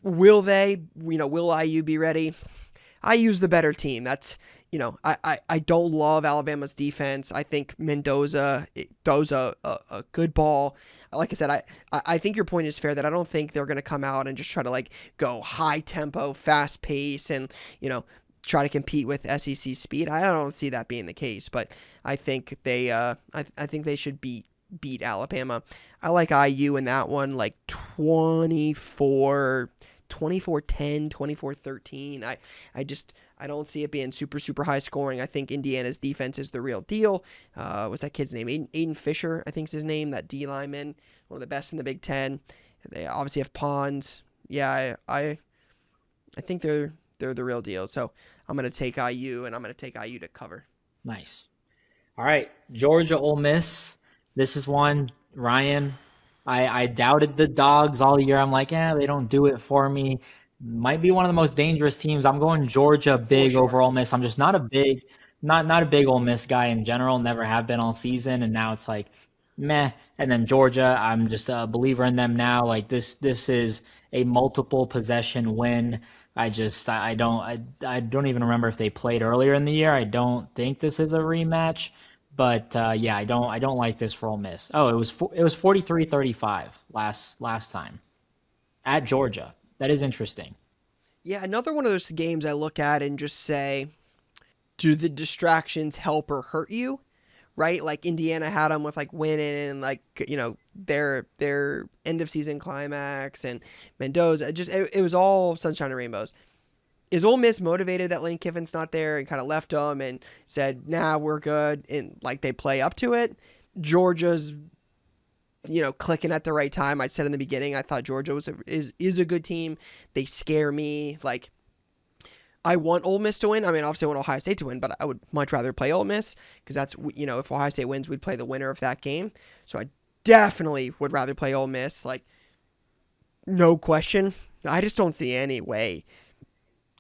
Speaker 1: will they? Will IU be ready? IU's the better team. That's I don't love Alabama's defense. I think Mendoza throws a good ball. Like I said, I think your point is fair that I don't think they're going to come out and just try to like go high tempo, fast pace, and try to compete with SEC speed. I don't see that being the case, but I think I think they should beat Alabama. I like IU in that one, like 24-10, 24-13. I don't see it being super, super high scoring. I think Indiana's defense is the real deal. What's that kid's name? Aiden Fisher, I think is his name, that D lineman, one of the best in the Big Ten. They obviously have Pons. Yeah, I think they're the real deal. So I'm going to take IU, and I'm going to take IU to cover.
Speaker 2: Nice. All right, Georgia, Ole Miss. This is one, Ryan. I doubted the Dogs all year. I'm like, they don't do it for me. Might be one of the most dangerous teams. I'm going Georgia big over Ole Miss. I'm just not a big Ole Miss guy in general. Never have been all season, and now it's like meh. And then Georgia, I'm just a believer in them now. Like this is a multiple possession win. I don't even remember if they played earlier in the year. I don't think this is a rematch. But I don't like this for Ole Miss. Oh, it was 43-35 last time at Georgia. That is interesting.
Speaker 1: Yeah, another one of those games I look at and just say, do the distractions help or hurt you? Right? Like Indiana had them with like winning and like their end of season climax, and Mendoza. It was all sunshine and rainbows. Is Ole Miss motivated that Lane Kiffin's not there and kind of left them and said, nah, we're good, and like they play up to it? Georgia's, clicking at the right time. I said in the beginning, I thought Georgia is a good team. They scare me. Like, I want Ole Miss to win. I mean, obviously I want Ohio State to win, but I would much rather play Ole Miss because that's, if Ohio State wins, we'd play the winner of that game. So I definitely would rather play Ole Miss. Like, no question. I just don't see any way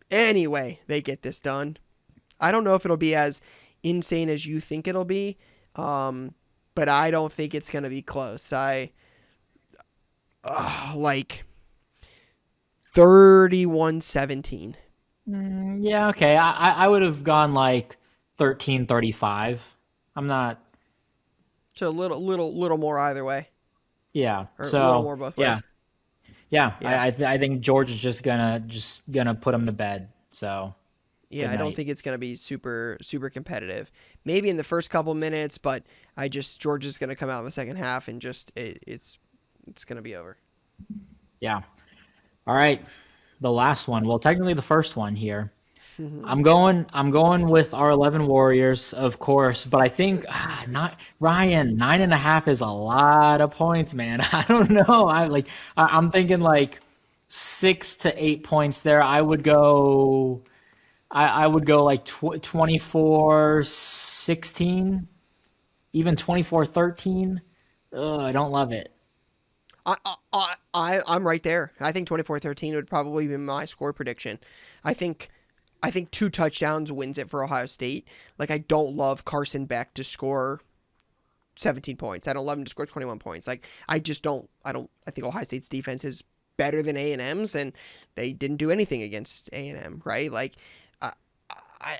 Speaker 1: they get this done. I don't know if it'll be as insane as you think it'll be, but I don't think it's going to be close. Like 31-17.
Speaker 2: Yeah, okay. I would have gone like 13-35. I'm not.
Speaker 1: So a little more either way.
Speaker 2: Yeah.
Speaker 1: Or
Speaker 2: so
Speaker 1: a little more both ways.
Speaker 2: Yeah. I think Georgia's just gonna put them to bed. So
Speaker 1: yeah, I don't think it's gonna be super super competitive. Maybe in the first couple minutes, but Georgia's gonna come out in the second half and it's gonna be over.
Speaker 2: Yeah. All right. The last one. Well, technically the first one here. I'm going with our 11 Warriors, of course, but I think not Ryan. 9.5 is a lot of points, man. I don't know. I'm thinking like 6 to 8 points there. I would go like 24-16, even 24-13. I don't love it.
Speaker 1: I'm right there. I think 24-13 would probably be my score prediction. I think 2 touchdowns wins it for Ohio State. Like, I don't love Carson Beck to score 17 points. I don't love him to score 21 points. Like, I think Ohio State's defense is better than A&M's, and they didn't do anything against A&M, right? Like,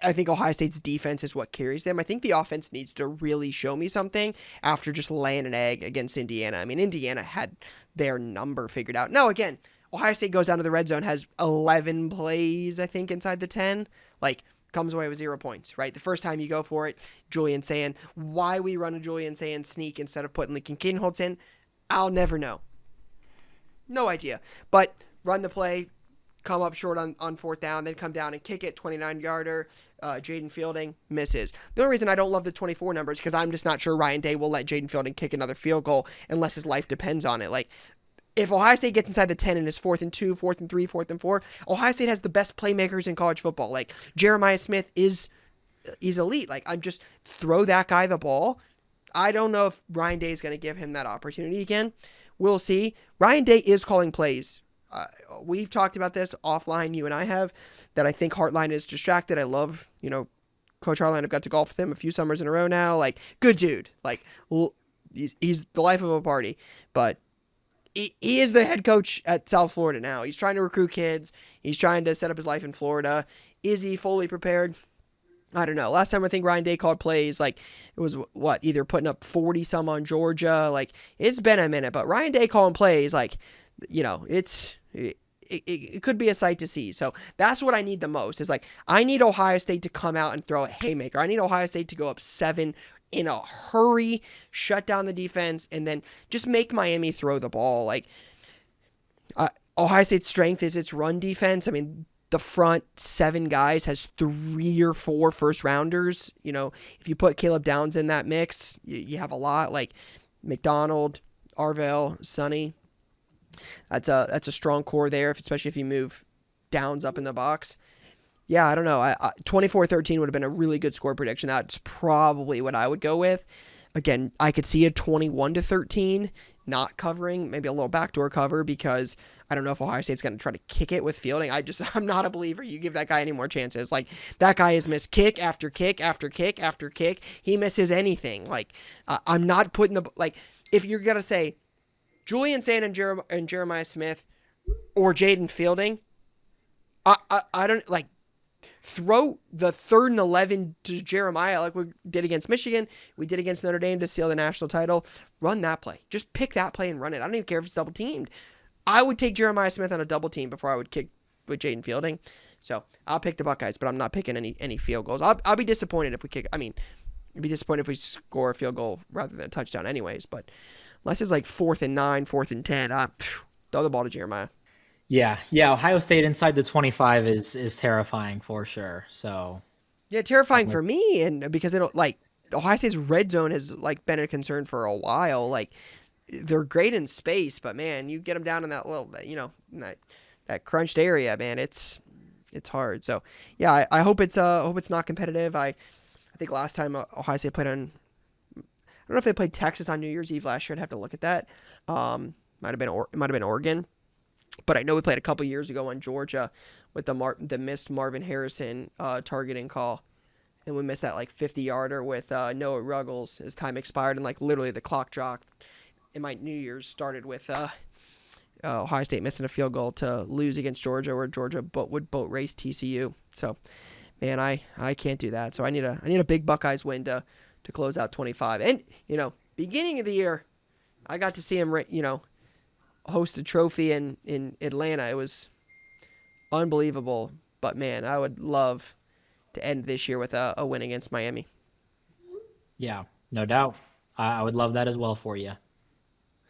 Speaker 1: I think Ohio State's defense is what carries them. I think the offense needs to really show me something after just laying an egg against Indiana. I mean, Indiana had their number figured out. Now, again, Ohio State goes down to the red zone, has 11 plays, I think, inside the 10. Like, comes away with 0 points, right? The first time you go for it, Julian saying, why we run a Julian saying sneak instead of putting Lincoln Kinholtz in, I'll never know. No idea. But run the play, come up short on fourth down, then come down and kick it, 29-yarder. Jaden Fielding misses. The only reason I don't love the 24 number is because I'm just not sure Ryan Day will let Jaden Fielding kick another field goal unless his life depends on it. Like, if Ohio State gets inside the 10 and is 4th and 2, 4th and 3, 4th and 4, Ohio State has the best playmakers in college football. Like, Jeremiah Smith he's elite. Like, I'm just throw that guy the ball. I don't know if Ryan Day is going to give him that opportunity again. We'll see. Ryan Day is calling plays. We've talked about this offline, you and I have, that I think Hartline is distracted. I love, Coach Hartline. I've got to golf with him a few summers in a row now. Like, good dude. Like, he's the life of a party. But he is the head coach at South Florida now. He's trying to recruit kids. He's trying to set up his life in Florida. Is he fully prepared? I don't know. Last time I think Ryan Day called plays, like, it was either putting up 40 some on Georgia. Like, it's been a minute, but Ryan Day calling plays, like, it could be a sight to see. So that's what I need the most is, like, I need Ohio State to come out and throw a haymaker. I need Ohio State to go up 7 in a hurry, shut down the defense, and then just make Miami throw the ball. Like, Ohio State's strength is its run defense. I mean, the front 7 guys has 3 or 4 first rounders. If you put Caleb Downs in that mix, you have a lot, like McDonald, Arvell, Sonny. That's a strong core there, especially if you move Downs up in the box. Yeah, I don't know. 24-13 would have been a really good score prediction. That's probably what I would go with. Again, I could see a 21-13 not covering, maybe a little backdoor cover, because I don't know if Ohio State's going to try to kick it with Fielding. I'm not a believer you give that guy any more chances. Like, that guy has missed kick after kick after kick after kick. He misses anything. Like, I'm not putting if you're going to say Julian Sand and Jeremiah Smith or Jaden Fielding, I don't, like, throw the 3rd and 11 to Jeremiah like we did against Michigan. We did against Notre Dame to seal the national title. Run that play. Just pick that play and run it. I don't even care if it's double teamed. I would take Jeremiah Smith on a double team before I would kick with Jaden Fielding. So I'll pick the Buckeyes, but I'm not picking any field goals. I'll be disappointed if we kick. I mean, I'd be disappointed if we score a field goal rather than a touchdown anyways. But unless it's like 4th and 9, 4th and 10, throw the ball to Jeremiah.
Speaker 2: Yeah. Ohio State inside the 25 is terrifying for sure. So
Speaker 1: yeah, terrifying for me, and because Ohio State's red zone has been a concern for a while. Like, they're great in space, but man, you get them down in that little, that crunched area, man, it's hard. So yeah, I hope it's not competitive. I think last time Ohio State played on, I don't know if they played Texas on New Year's Eve last year. I'd have to look at that. It might have been Oregon. But I know we played a couple years ago on Georgia with the missed Marvin Harrison targeting call. And we missed that 50-yarder with Noah Ruggles as time expired, and literally the clock dropped. And my New Year's started with Ohio State missing a field goal to lose against Georgia, where Georgia would boat race TCU. So, man, I can't do that. So I need a big Buckeyes win to close out 25. And, beginning of the year, I got to see him, host a trophy in Atlanta. It was unbelievable. But, man, I would love to end this year with a win against Miami.
Speaker 2: Yeah, no doubt. I would love that as well for you.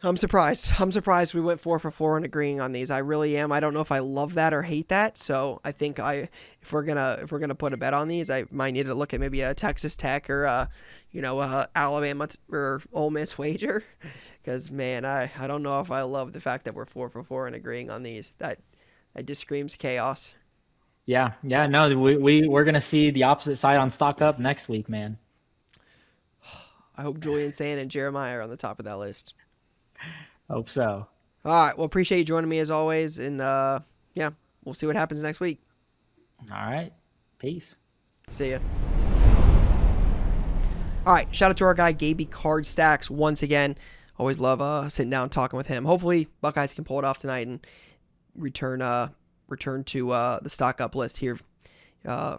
Speaker 1: I'm surprised we went 4 for 4 and agreeing on these. I really am. I don't know if I love that or hate that. So I think if we're gonna put a bet on these, I might need to look at maybe a Texas Tech or a Alabama or Ole Miss wager, because man, I don't know if I love the fact that we're 4 for 4 and agreeing on these. That just screams chaos.
Speaker 2: Yeah. No, we're gonna see the opposite side on Stock Up next week, man.
Speaker 1: I hope Julian Sand and Jeremiah are on the top of that list.
Speaker 2: Hope so.
Speaker 1: All right. Well, appreciate you joining me as always. And we'll see what happens next week.
Speaker 2: All right. Peace.
Speaker 1: See ya. All right. Shout out to our guy, Gabe Card Stacks, once again. Always love sitting down talking with him. Hopefully, Buckeyes can pull it off tonight and return to the Stock Up list here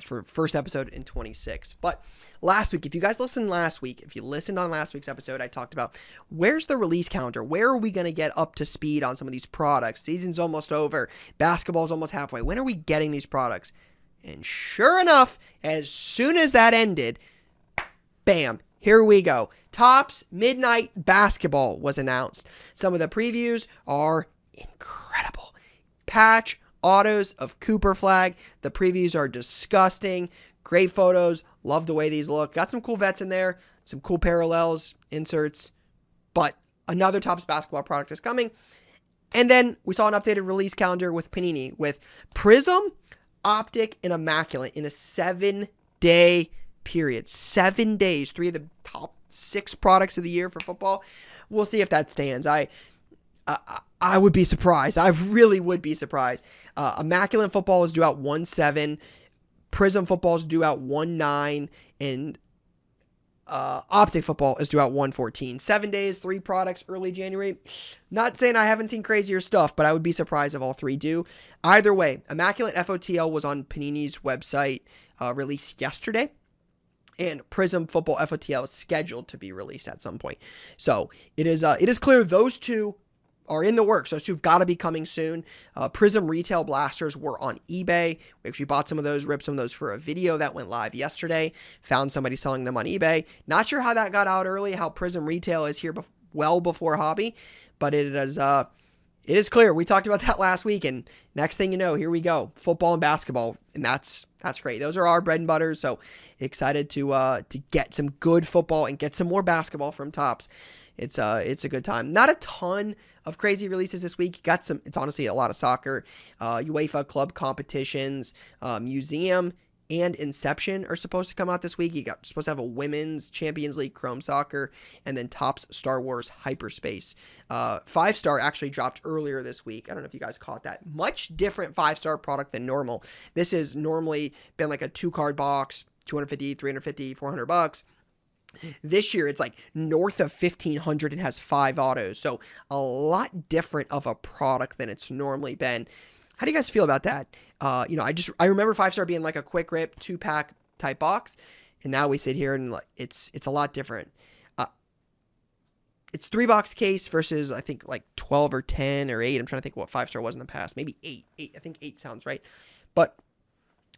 Speaker 1: for first episode in 26. But last week, if you listened on last week's episode, I talked about where's the release calendar? Where are we going to get up to speed on some of these products? Season's almost over. Basketball's almost halfway. When are we getting these products? And sure enough, as soon as that ended, bam, here we go. Topps Midnight Basketball was announced. Some of the previews are incredible. Patch autos of Cooper Flag. The previews are disgusting. Great photos. Love the way these look. Got some cool vets in there. Some cool parallels, inserts. But another Topps basketball product is coming. And then we saw an updated release calendar with Panini with Prism, Optic, and Immaculate in a 7-day period. 7 days. 3 of the top 6 products of the year for football. We'll see if that stands. I would be surprised. I really would be surprised. Immaculate football is due out 1/7. Prism football is due out 1/9. And Optic football is due out 1/14. 7 days, 3 products, early January. Not saying I haven't seen crazier stuff, but I would be surprised if all 3 do. Either way, Immaculate FOTL was on Panini's website released yesterday. And Prism Football FOTL is scheduled to be released at some point. So it is clear those 2 are in the works. Those 2 have got to be coming soon. Prism Retail Blasters were on eBay. We actually bought some of those, ripped some of those for a video that went live yesterday. Found somebody selling them on eBay. Not sure how that got out early, how Prism Retail is here well before Hobby, but it is clear. We talked about that last week, and next thing you know, here we go. Football and basketball, and that's great. Those are our bread and butter, so excited to get some good football and get some more basketball from Topps. It's a good time. Not a ton of crazy releases this week. Got some. It's honestly a lot of soccer. UEFA club competitions, museum, and Inception are supposed to come out this week. You got supposed to have a women's Champions League Chrome Soccer, and then Topps Star Wars Hyperspace. 5-star actually dropped earlier this week. I don't know if you guys caught that. Much different 5-star product than normal. This has normally been like a 2-card box, $250, $350, $400. This year, it's like north of $1,500 and has 5 autos. So a lot different of a product than it's normally been. How do you guys feel about that? I remember 5-star being like a quick rip 2-pack type box. And now we sit here and it's a lot different. It's 3-box case versus I think like 12 or 10 or 8. I'm trying to think what 5-star was in the past. Maybe 8. I think 8 sounds right. But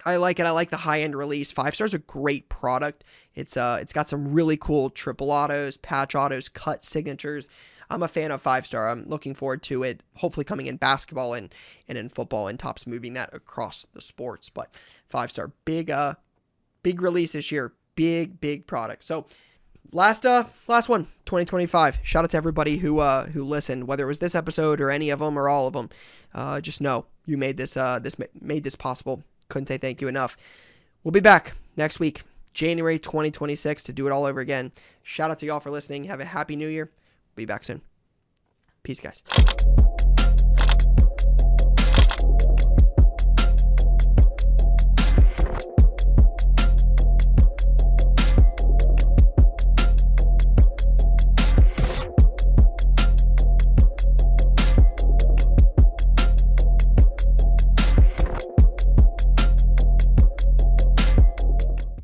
Speaker 1: I like it. I like the high-end release. 5-star is a great product. It's got some really cool triple autos, patch autos, cut signatures. I'm a fan of 5-star. I'm looking forward to it, hopefully coming in basketball and in football, and Topps moving that across the sports. But 5-star, big release this year. Big product. So last one, 2025. Shout out to everybody who listened, whether it was this episode or any of them or all of them. Just know you made this possible. Couldn't say thank you enough. We'll be back next week, January 2026, to do it all over again. Shout out to y'all for listening. Have a happy new year. We'll be back soon. Peace, guys.